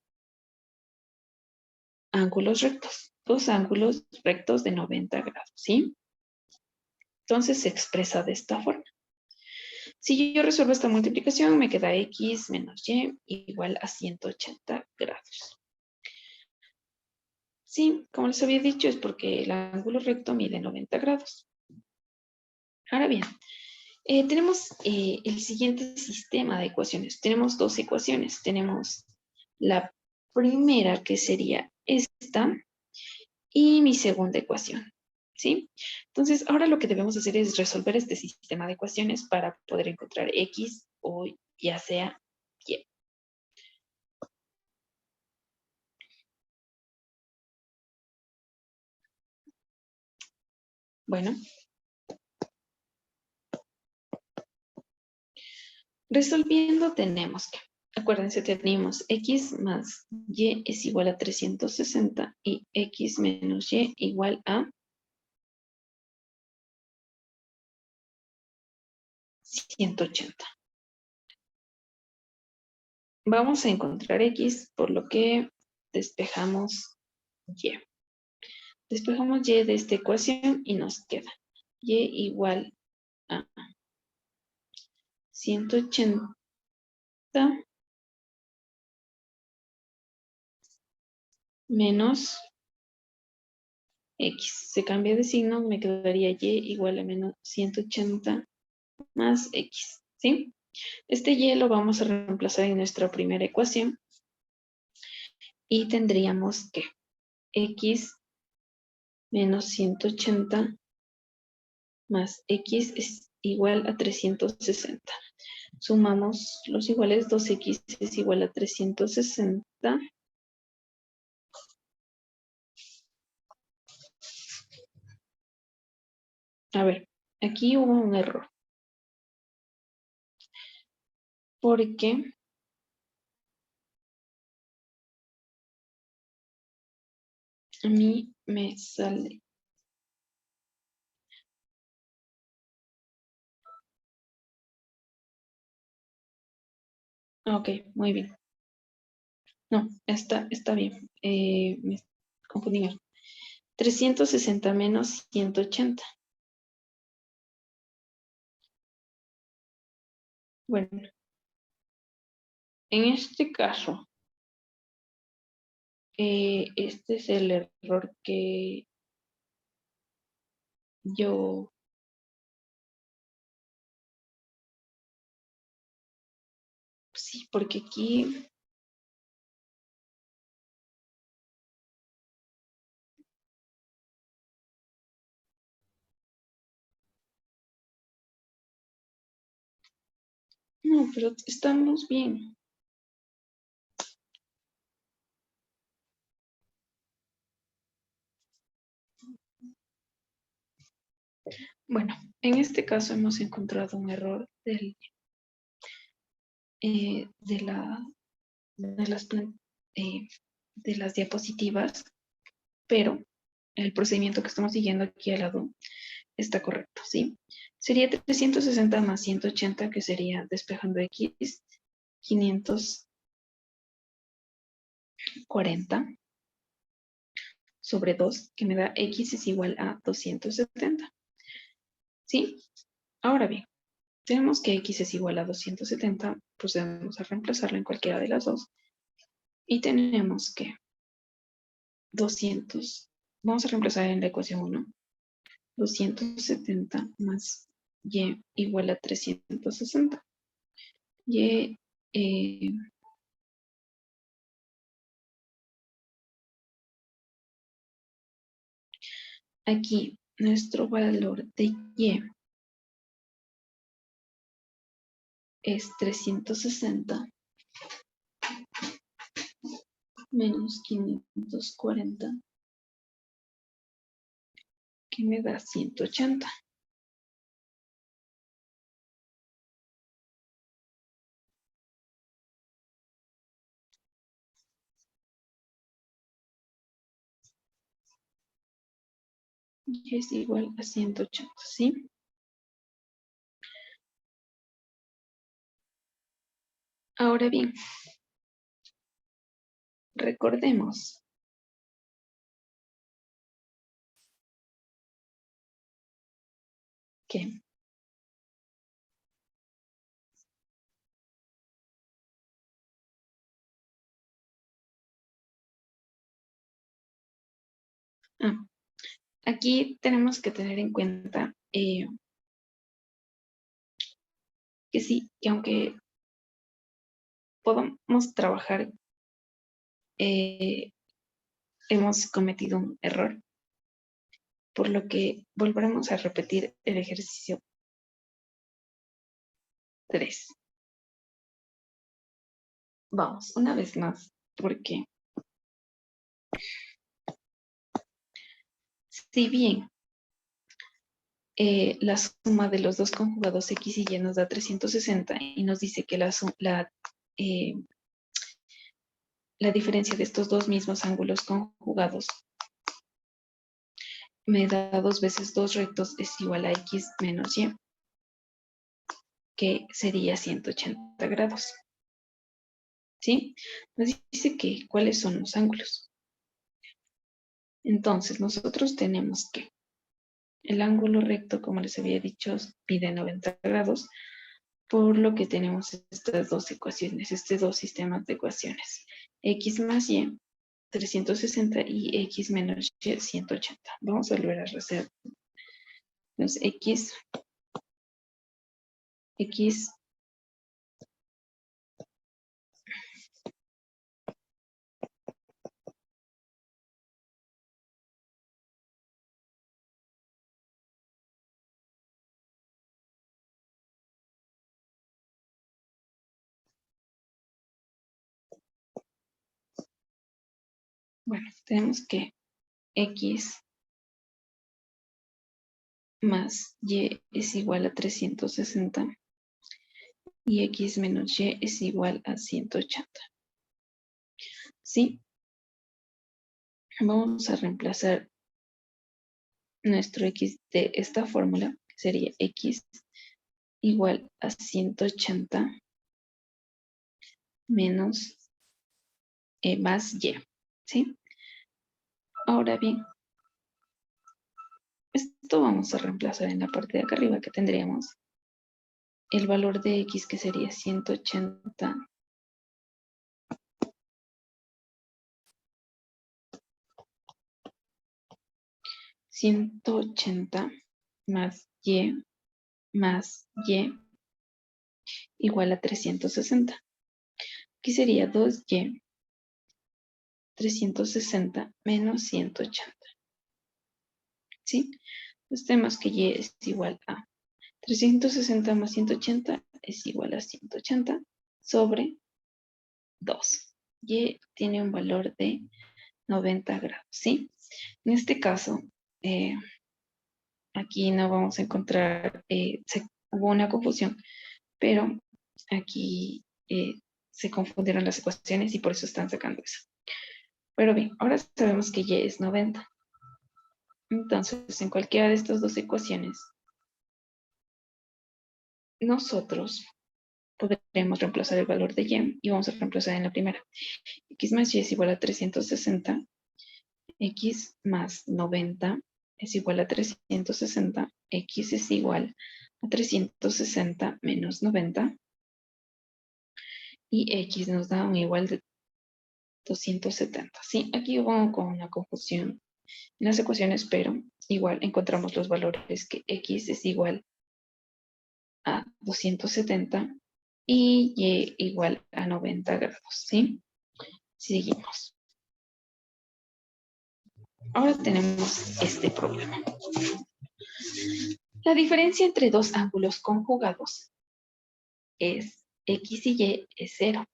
ángulos rectos de 90 grados, ¿sí? Entonces se expresa de esta forma. Si yo resuelvo esta multiplicación, me queda X menos Y igual a 180 grados. Sí, como les había dicho, es porque el ángulo recto mide 90 grados. Ahora bien, tenemos el siguiente sistema de ecuaciones. Tenemos dos ecuaciones. Tenemos la primera, que sería esta, y mi segunda ecuación, ¿sí? Entonces, ahora lo que debemos hacer es resolver este sistema de ecuaciones para poder encontrar X o ya sea Y. Bueno, resolviendo tenemos que, acuérdense, tenemos X más Y es igual a 360 y X menos Y igual a 180. Vamos a encontrar X, por lo que despejamos Y. Despejamos Y de esta ecuación y nos queda Y igual a 180 menos X. Se cambia de signo, me quedaría Y igual a menos 180 más X, ¿sí? Este Y lo vamos a reemplazar en nuestra primera ecuación y tendríamos que X menos 180 más X es igual a 360. Sumamos los iguales, 2X es igual a 360. A ver, aquí hubo un error. Porque a mí me sale. Ok, muy bien. No, está bien. Me confundí. 360 menos 180. Bueno, en este caso, este es el error que yo... Sí, porque aquí... No, pero estamos bien. Bueno, en este caso hemos encontrado un error de, de, las, eh, de las diapositivas, pero el procedimiento que estamos siguiendo aquí al lado está correcto, ¿sí? Sería 360 más 180, que sería despejando X, 540 sobre 2, que me da X es igual a 270, ¿sí? Ahora bien, tenemos que X es igual a 270, procedemos a reemplazarlo en cualquiera de las dos, y tenemos que 200, vamos a reemplazar en la ecuación 1, 270 más Y igual a 360. Y aquí nuestro valor de Y es 360 menos 540, que me da 180. Y es igual a 180, ¿sí? Ahora bien, recordemos que ah, aquí tenemos que tener en cuenta que sí, que aunque podamos trabajar, hemos cometido un error, por lo que volveremos a repetir el ejercicio 3. Vamos, una vez más, porque si bien la suma de los dos conjugados X y Y nos da 360 y nos dice que eh, la diferencia de estos dos mismos ángulos conjugados me da 2 veces 2 rectos es igual a X menos Y, que sería 180 grados. ¿Sí? Nos dice que cuáles son los ángulos. Entonces, nosotros tenemos que el ángulo recto, como les había dicho, mide 90 grados, por lo que tenemos estas dos ecuaciones, estos dos sistemas de ecuaciones. X más Y, 360 y X menos Y, 180. Vamos a volver a hacer. Entonces, X, bueno, tenemos que X más Y es igual a 360 y X menos Y es igual a 180. ¿Sí? Vamos a reemplazar nuestro X de esta fórmula, que sería X igual a 180 menos más Y. ¿Sí? Ahora bien, esto vamos a reemplazar en la parte de acá arriba, que tendríamos el valor de X, que sería 180 más Y igual a 360. Aquí sería 2Y 360 menos 180. ¿Sí? Entonces tenemos que Y es igual a 360 más 180 es igual a 180 sobre 2. Y tiene un valor de 90 grados, ¿sí? En este caso, aquí no vamos a encontrar, hubo una confusión, pero aquí se confundieron las ecuaciones y por eso están sacando eso. Pero bien, ahora sabemos que Y es 90. Entonces, en cualquiera de estas dos ecuaciones, nosotros podremos reemplazar el valor de Y vamos a reemplazar en la primera. X más Y es igual a 360. X más 90 es igual a 360. X es igual a 360 menos 90. Y X nos da un igual de 270. Sí, aquí hubo con una confusión en las ecuaciones, pero igual encontramos los valores que X es igual a 270 y Y igual a 90 grados, ¿sí? Seguimos. Ahora tenemos este problema. La diferencia entre dos ángulos conjugados es X y Y es 0.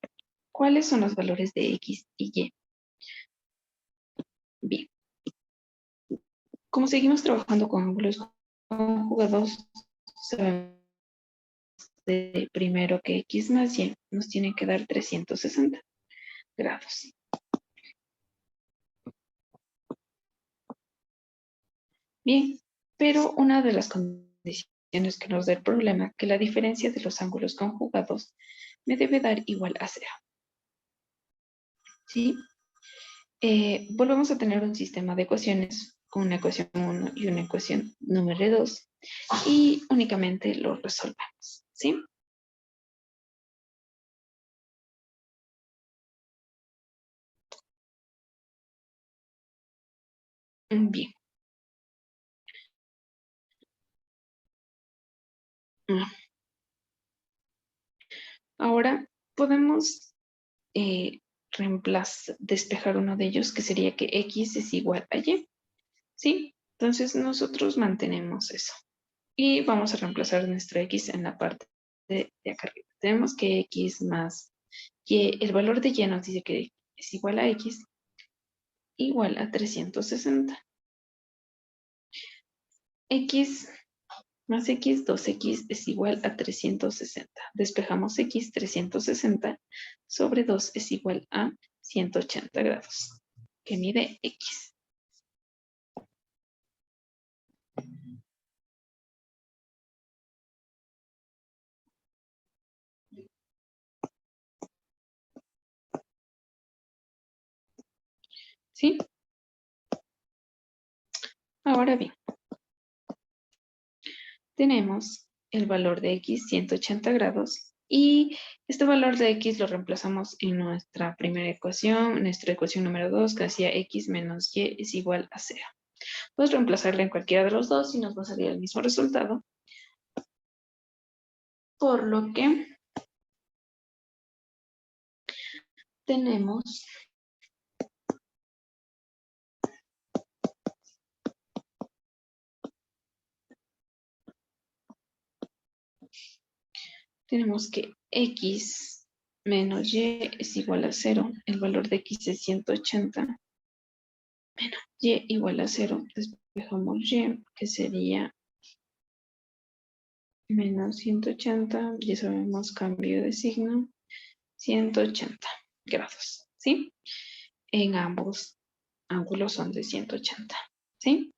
¿Cuáles son los valores de X y Y? Bien. Como seguimos trabajando con ángulos conjugados, sabemos de primero que X más Y nos tiene que dar 360 grados. Bien, pero una de las condiciones que nos da el problema es que la diferencia de los ángulos conjugados me debe dar igual a 0. ¿Sí? Volvemos a tener un sistema de ecuaciones con una ecuación 1 y una ecuación número 2 y únicamente lo resolvemos. ¿Sí? Bien. Ahora podemos despejar uno de ellos, que sería que X es igual a Y. ¿Sí? Entonces nosotros mantenemos eso. Y vamos a reemplazar nuestra X en la parte de acá arriba. Tenemos que X más Y, el valor de Y nos dice que es igual a X, igual a 360. X más X, 2X es igual a 360. Despejamos X, 360 sobre 2 es igual a 180 grados, que mide X. ¿Sí? Ahora bien, tenemos el valor de x 180 grados y este valor de x lo reemplazamos en nuestra primera ecuación, nuestra ecuación número 2 que hacía x menos y es igual a 0. Puedes reemplazarla en cualquiera de los dos y nos va a salir el mismo resultado. Por lo que tenemos que x menos y es igual a 0. El valor de x es 180. Menos y igual a 0. Despejamos y, que sería menos 180. Ya sabemos cambio de signo. 180 grados. ¿Sí? En ambos ángulos son de 180. ¿Sí?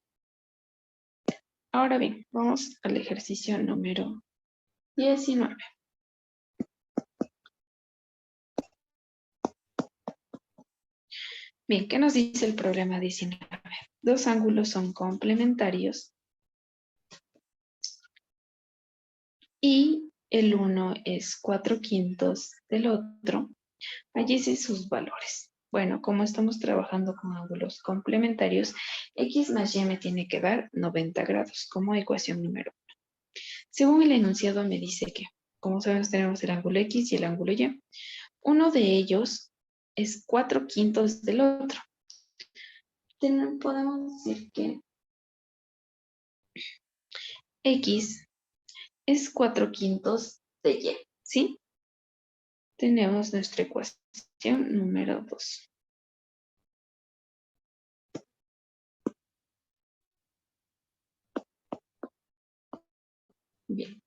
Ahora bien, vamos al ejercicio número 19. Bien, ¿qué nos dice el problema 19? Dos ángulos son complementarios y el uno es 4/5 del otro. Allí sí sus valores. Bueno, como estamos trabajando con ángulos complementarios, x más y me tiene que dar 90 grados como ecuación número 1. Según el enunciado me dice que, como sabemos, tenemos el ángulo x y el ángulo y. Uno de ellos es 4/5 del otro. Podemos decir que x es 4/5 de y, ¿sí? Tenemos nuestra ecuación número 2. Bien.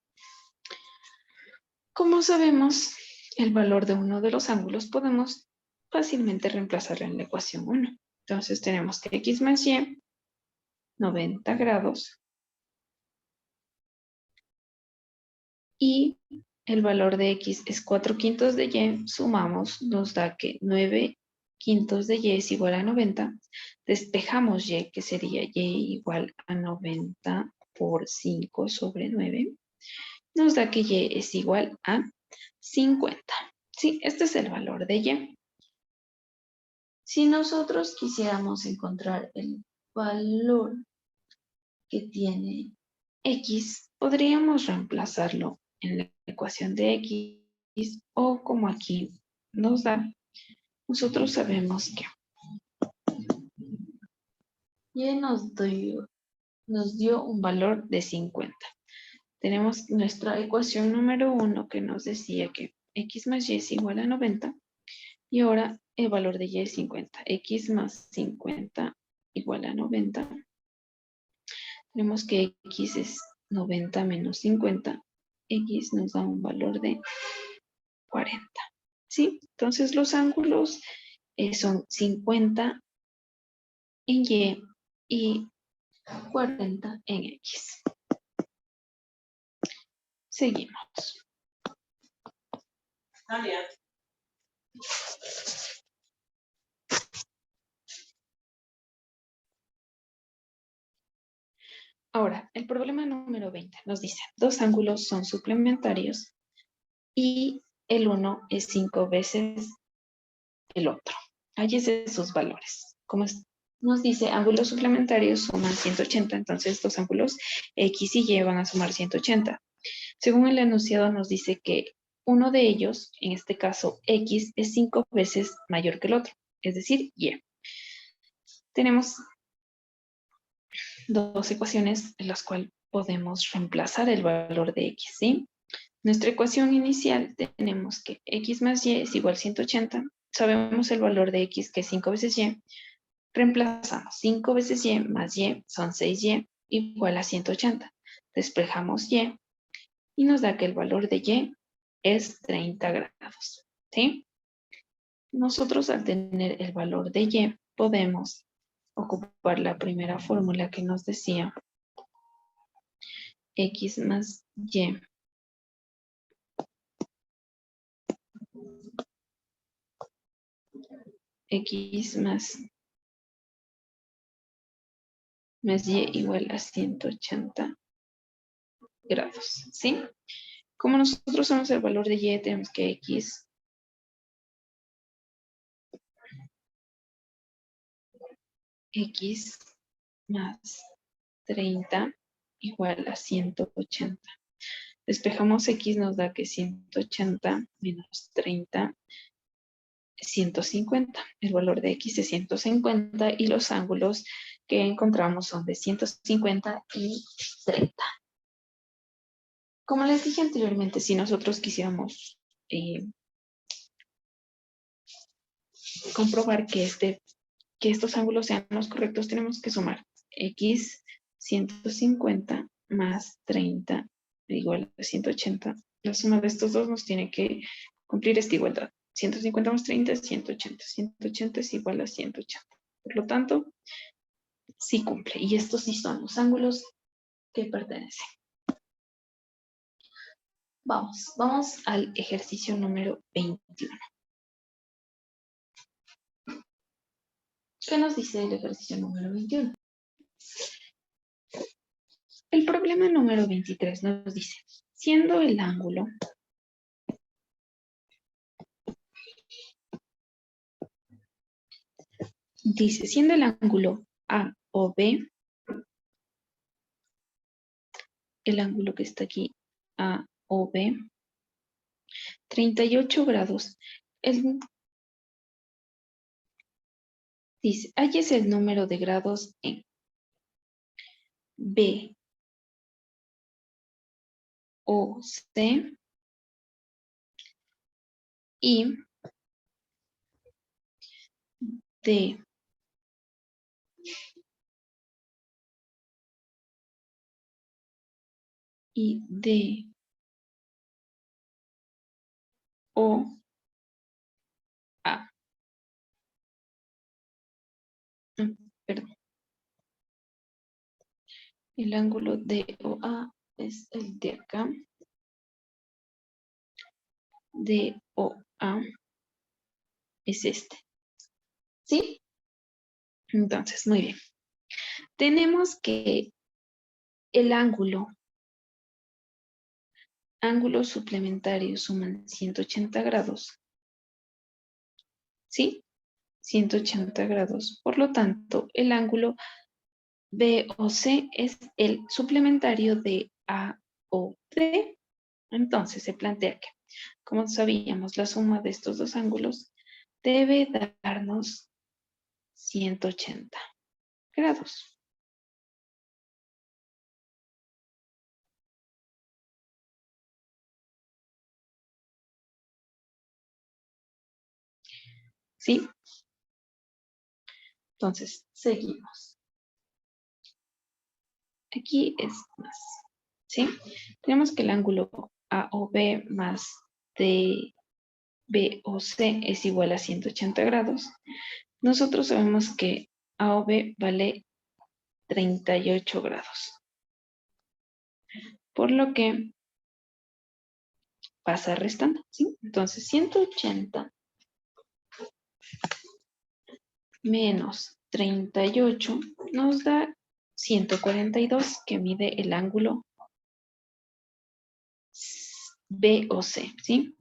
Como sabemos el valor de uno de los ángulos, podemos fácilmente reemplazarlo en la ecuación 1. Entonces tenemos que x más y, 90 grados, y el valor de x es 4/5 de y, sumamos, nos da que 9/5 de y es igual a 90. Despejamos y, que sería y igual a 90 por 5 sobre 9. Nos da que y es igual a 50. Sí, este es el valor de y. Si nosotros quisiéramos encontrar el valor que tiene x, podríamos reemplazarlo en la ecuación de x o como aquí nos da, nosotros sabemos que y nos dio un valor de 50. Tenemos nuestra ecuación número 1 que nos decía que x más y es igual a 90 y ahora el valor de y es 50. X más 50 igual a 90. Tenemos que x es 90 menos 50. X nos da un valor de 40. ¿Sí? Entonces los ángulos son 50 en y 40 en X. Seguimos. Ahora, el problema número 20 nos dice, dos ángulos son suplementarios y el uno es 5 veces el otro. Hállese sus valores. Como nos dice, ángulos suplementarios suman 180, entonces estos ángulos X y Y van a sumar 180. Según el enunciado nos dice que uno de ellos, en este caso X, es 5 veces mayor que el otro, es decir, Y. Tenemos dos ecuaciones en las cuales podemos reemplazar el valor de X, ¿sí? Nuestra ecuación inicial tenemos que X más Y es igual a 180. Sabemos el valor de X, que es 5 veces Y. Reemplazamos 5 veces Y más Y son 6Y igual a 180. Despejamos y nos da que el valor de Y es 30 grados. ¿Sí? Nosotros al tener el valor de Y podemos ocupar la primera fórmula que nos decía X más Y X más Y igual a 180 grados, ¿sí? Como nosotros somos el valor de y, tenemos que x más 30 igual a 180. Despejamos x, nos da que 180 menos 30, 150. El valor de x es 150 y los ángulos que encontramos son de 150 y 30. Como les dije anteriormente, si nosotros quisiéramos comprobar que estos ángulos sean los correctos, tenemos que sumar x 150 más 30 igual a 180. La suma de estos dos nos tiene que cumplir esta igualdad. 150 más 30 es 180. 180 es igual a 180. Por lo tanto, sí cumple. Y estos sí son los ángulos que pertenecen. Vamos al ejercicio número 21. ¿Qué nos dice el ejercicio número 21? El problema número 23 nos dice, siendo el ángulo A o B, el ángulo que está aquí, A o B, 38 grados. Dice, es el número de grados en B o C y D o A. Perdón. El ángulo D o A es el de acá. D o A es este. ¿Sí? Entonces, muy bien. Tenemos que el ángulos suplementarios suman 180 grados. ¿Sí? 180 grados. Por lo tanto, el ángulo B o C es el suplementario de A o D. Entonces se plantea que, como sabíamos, la suma de estos dos ángulos debe darnos 180 grados. ¿Sí? Entonces, seguimos. Aquí es más. ¿Sí? Tenemos que el ángulo A o B más D, B o C es igual a 180 grados. Nosotros sabemos que A o B vale 38 grados. Por lo que pasa restando, ¿sí? Entonces, 180 menos 38 nos da 142, que mide el ángulo B o C, ¿sí?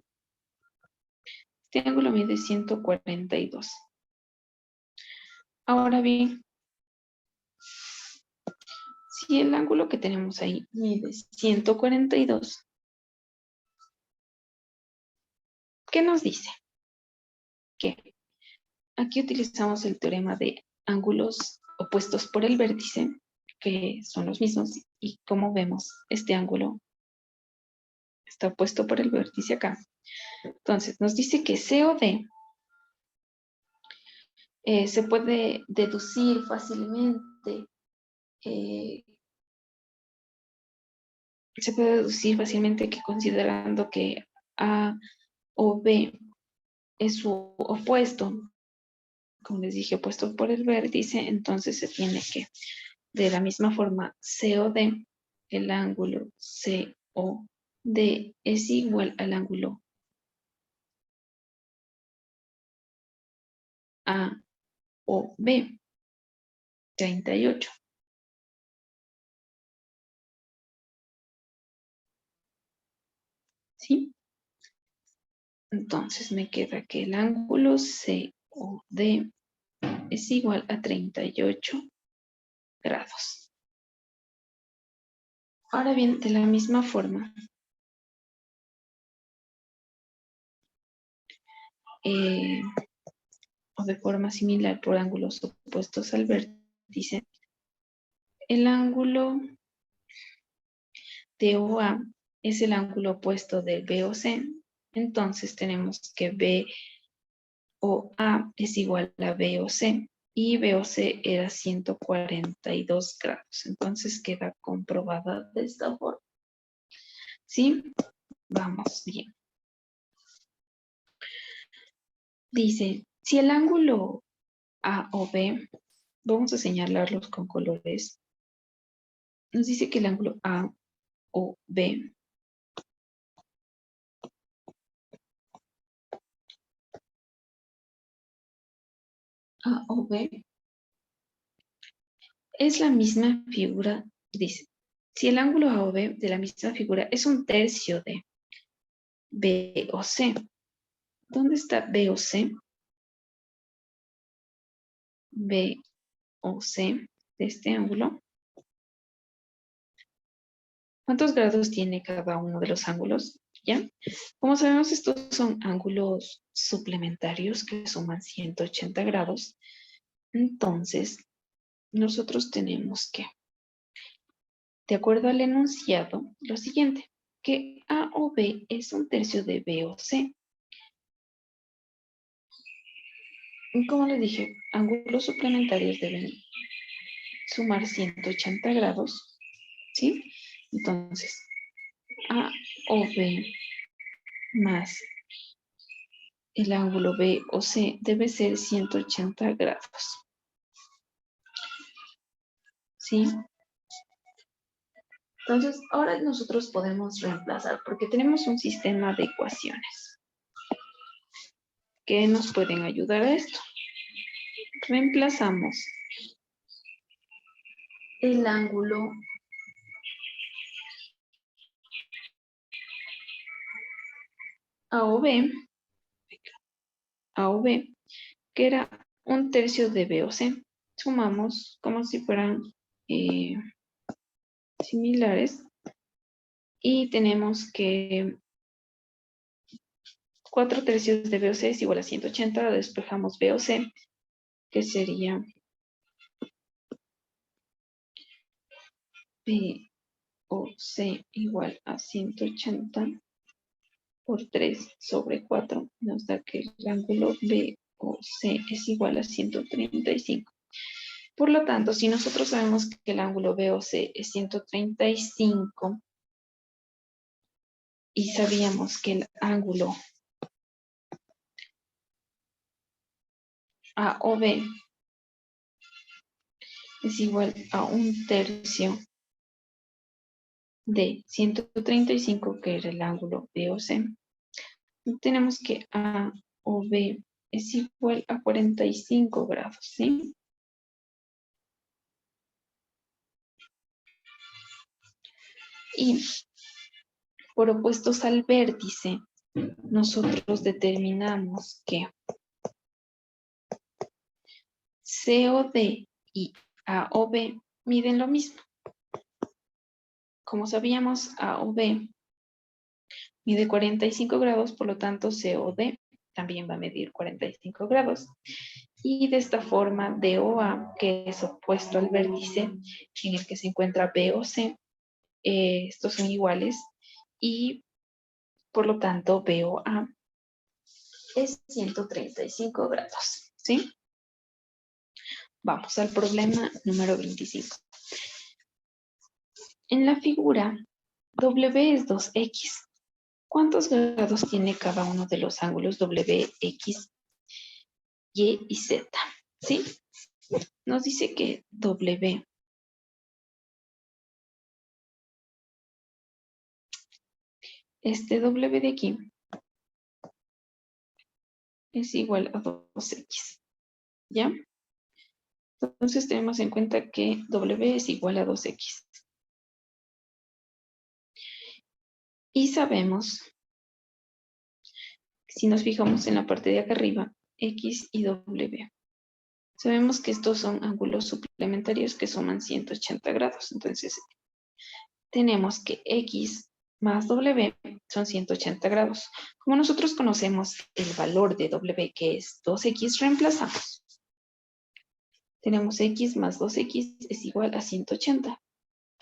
Este ángulo mide 142. Ahora bien, si el ángulo que tenemos ahí mide 142, ¿qué nos dice? Que aquí utilizamos el teorema de ángulos opuestos por el vértice, que son los mismos, y como vemos, este ángulo está opuesto por el vértice acá. Entonces, nos dice que C o D se puede deducir fácilmente, que considerando que A o B es su opuesto, como les dije, opuesto por el vértice, entonces se tiene que, de la misma forma, COD, el ángulo COD es igual al ángulo A o B, 38. ¿sí? Entonces me queda que el ángulo COD es igual a 38 grados. Ahora bien, de la misma forma, o de forma similar por ángulos opuestos al vértice, el ángulo DOA es el ángulo opuesto de BOC. Entonces tenemos que BOA es igual a BOC y BOC era 142 grados. Entonces queda comprobada de esta forma. ¿Sí? Vamos bien. Dice, si el ángulo A o B, vamos a señalarlos con colores. Nos dice que el ángulo A o B es la misma figura, dice, si el ángulo A o B de la misma figura es un tercio de B o C. ¿Dónde está B o C? B o C de este ángulo. ¿Cuántos grados tiene cada uno de los ángulos? ¿Ya? Como sabemos, estos son ángulos suplementarios que suman 180 grados. Entonces, nosotros tenemos que, de acuerdo al enunciado, lo siguiente, que A o B es un tercio de B o C. Como les dije, ángulos suplementarios deben sumar 180 grados, ¿sí? Entonces, A o B más el ángulo B o C debe ser 180 grados, ¿sí? Entonces, ahora nosotros podemos reemplazar, porque tenemos un sistema de ecuaciones que nos pueden ayudar a esto. Reemplazamos el ángulo A o B, que era un tercio de B o C. Sumamos como si fueran similares y tenemos que 4 tercios de B o C es igual a 180. Despejamos B o C, que sería B o C igual a 180 por 3 sobre 4. Nos da que el ángulo B o C es igual a 135. Por lo tanto, si nosotros sabemos que el ángulo BOC es 135 y sabíamos que el ángulo AOB es igual a un tercio de 135, que era el ángulo BOC, tenemos que AOB es igual a 45 grados, ¿sí? Y por opuestos al vértice, nosotros determinamos que COD y AOB miden lo mismo. Como sabíamos, AOB mide 45 grados, por lo tanto COD también va a medir 45 grados. Y de esta forma, DOA, que es opuesto al vértice en el que se encuentra BOC, estos son iguales y por lo tanto BOA es 135 grados, ¿sí? Vamos al problema número 25. En la figura, W es 2X. ¿Cuántos grados tiene cada uno de los ángulos W, X, Y y Z? ¿Sí? Nos dice que W este W de aquí es igual a 2X, ¿ya? Entonces tenemos en cuenta que W es igual a 2X. Y sabemos Si nos fijamos en la parte de acá arriba, X y W. Sabemos que estos son ángulos suplementarios que suman 180 grados. Entonces, tenemos que X más W son 180 grados. Como nosotros conocemos el valor de W, que es 2X, reemplazamos. Tenemos X más 2X es igual a 180.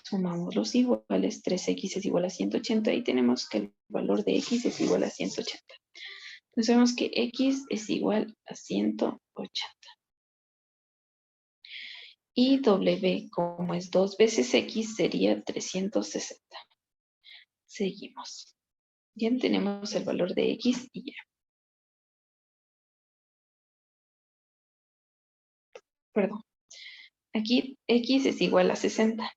Sumamos los iguales, 3X es igual a 180 y tenemos que el valor de X es igual a 180. Entonces vemos que X es igual a 180. Y W, como es 2 veces X, sería 360. Seguimos. Bien, tenemos el valor de X y Y. Perdón. Aquí X es igual a 60.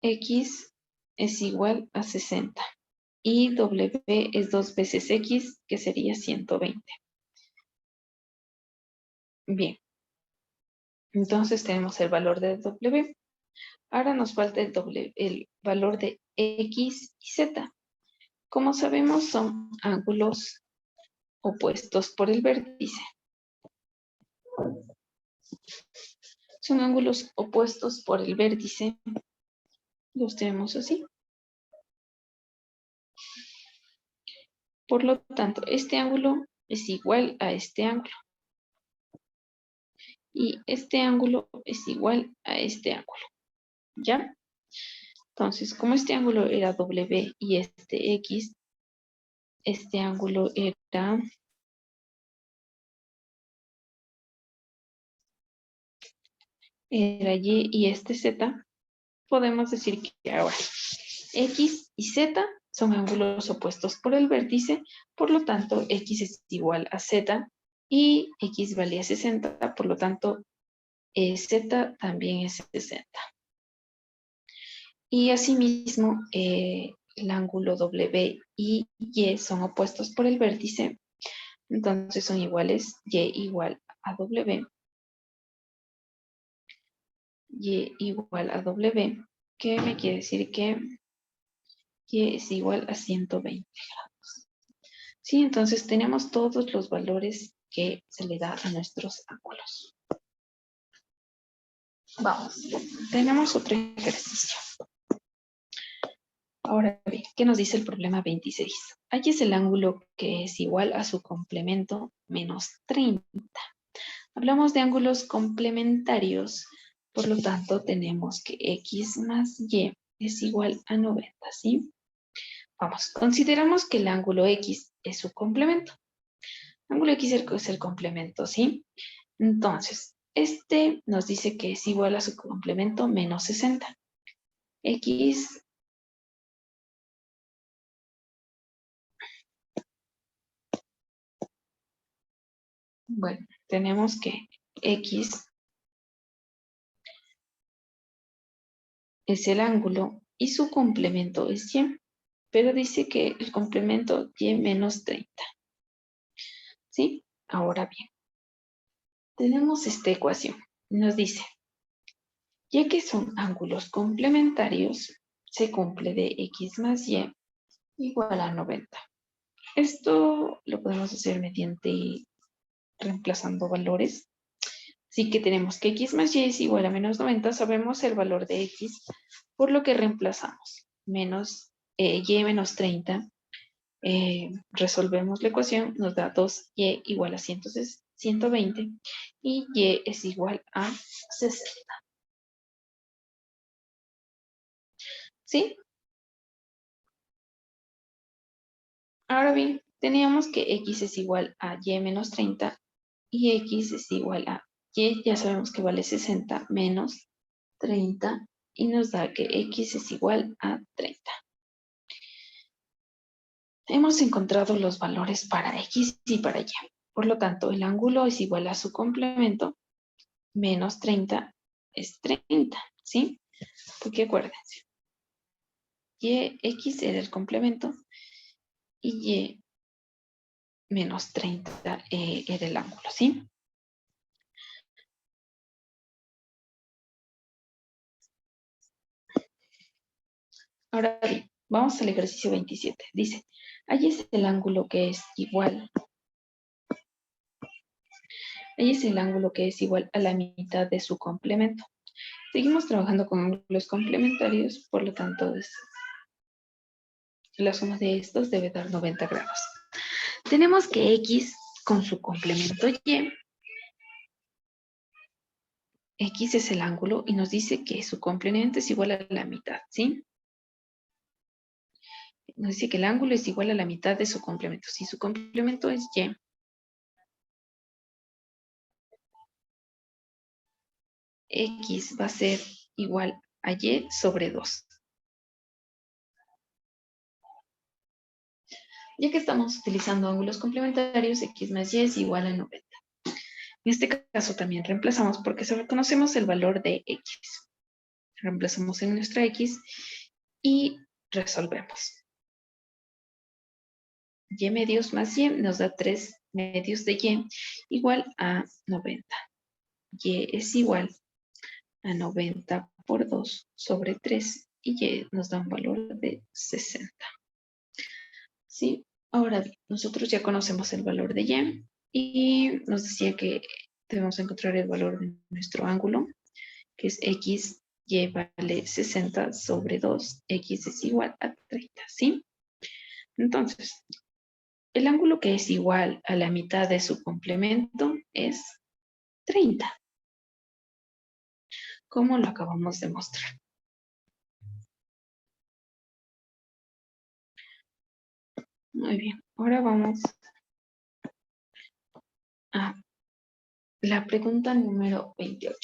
X es igual a 60. Y W es 2 veces X, que sería 120. Bien. Entonces tenemos el valor de W. Ahora nos falta el valor de X y Z. Como sabemos, son ángulos opuestos por el vértice. Son ángulos opuestos por el vértice. Los tenemos así. Por lo tanto, este ángulo es igual a este ángulo. Y este ángulo es igual a este ángulo. ¿Ya? Entonces, como este ángulo era W y este X, este ángulo era Y y este Z, podemos decir que ahora X y Z son ángulos opuestos por el vértice, por lo tanto X es igual a Z y X valía 60, por lo tanto Z también es 60. Y asimismo el ángulo W y Y son opuestos por el vértice, entonces son iguales, Y igual a W, Y igual a W, que me quiere decir que Y es igual a 120 grados. Sí, entonces tenemos todos los valores que se le da a nuestros ángulos. Vamos, tenemos otro ejercicio. Ahora bien, ¿qué nos dice el problema 26? Aquí es el ángulo que es igual a su complemento menos 30. Hablamos de ángulos complementarios, por lo tanto tenemos que X más Y es igual a 90, ¿sí? Vamos, consideramos que el ángulo X es su complemento. El ángulo X es el complemento, ¿sí? Entonces, este nos dice que es igual a su complemento menos 60. X bueno, tenemos que X es el ángulo y su complemento es Y, pero dice que el complemento Y menos 30. ¿Sí? Ahora bien, tenemos esta ecuación. Nos dice, ya que son ángulos complementarios, se cumple de X más Y igual a 90. Esto lo podemos hacer mediante reemplazando valores. Así que tenemos que X más Y es igual a menos 90. Sabemos el valor de X, por lo que reemplazamos. Y menos 30. Resolvemos la ecuación, nos da 2Y igual a 120 y Y es igual a 60. ¿Sí? Ahora bien, teníamos que X es igual a Y menos 30 y X es igual a Y, ya sabemos que vale 60 menos 30 y nos da que X es igual a 30. Hemos encontrado los valores para X y para Y. Por lo tanto, el ángulo es igual a su complemento menos 30 es 30, ¿sí? Porque acuérdense, X era el complemento y Y menos 30 era el ángulo, ¿sí? Ahora bien, vamos al ejercicio 27. Dice, ahí es el ángulo que es igual. Ahí es el ángulo que es igual a la mitad de su complemento. Seguimos trabajando con ángulos complementarios, por lo tanto, la suma de estos debe dar 90 grados. Tenemos que X con su complemento Y, X es el ángulo y nos dice que su complemento es igual a la mitad, ¿sí? Nos dice que el ángulo es igual a la mitad de su complemento. Si su complemento es Y, X va a ser igual a Y sobre 2. Ya que estamos utilizando ángulos complementarios, X más Y es igual a 90. En este caso también reemplazamos porque solo conocemos el valor de X. Reemplazamos en nuestra X y resolvemos. Y medios más Y nos da 3 medios de Y igual a 90. Y es igual a 90 por 2 sobre 3 y Y nos da un valor de 60. ¿Sí? Ahora bien, nosotros ya conocemos el valor de Y y nos decía que debemos encontrar el valor de nuestro ángulo, que es X, Y vale 60 sobre 2, X es igual a 30, ¿sí? Entonces, el ángulo que es igual a la mitad de su complemento es 30, como lo acabamos de mostrar. Muy bien, ahora vamos a la pregunta número 28.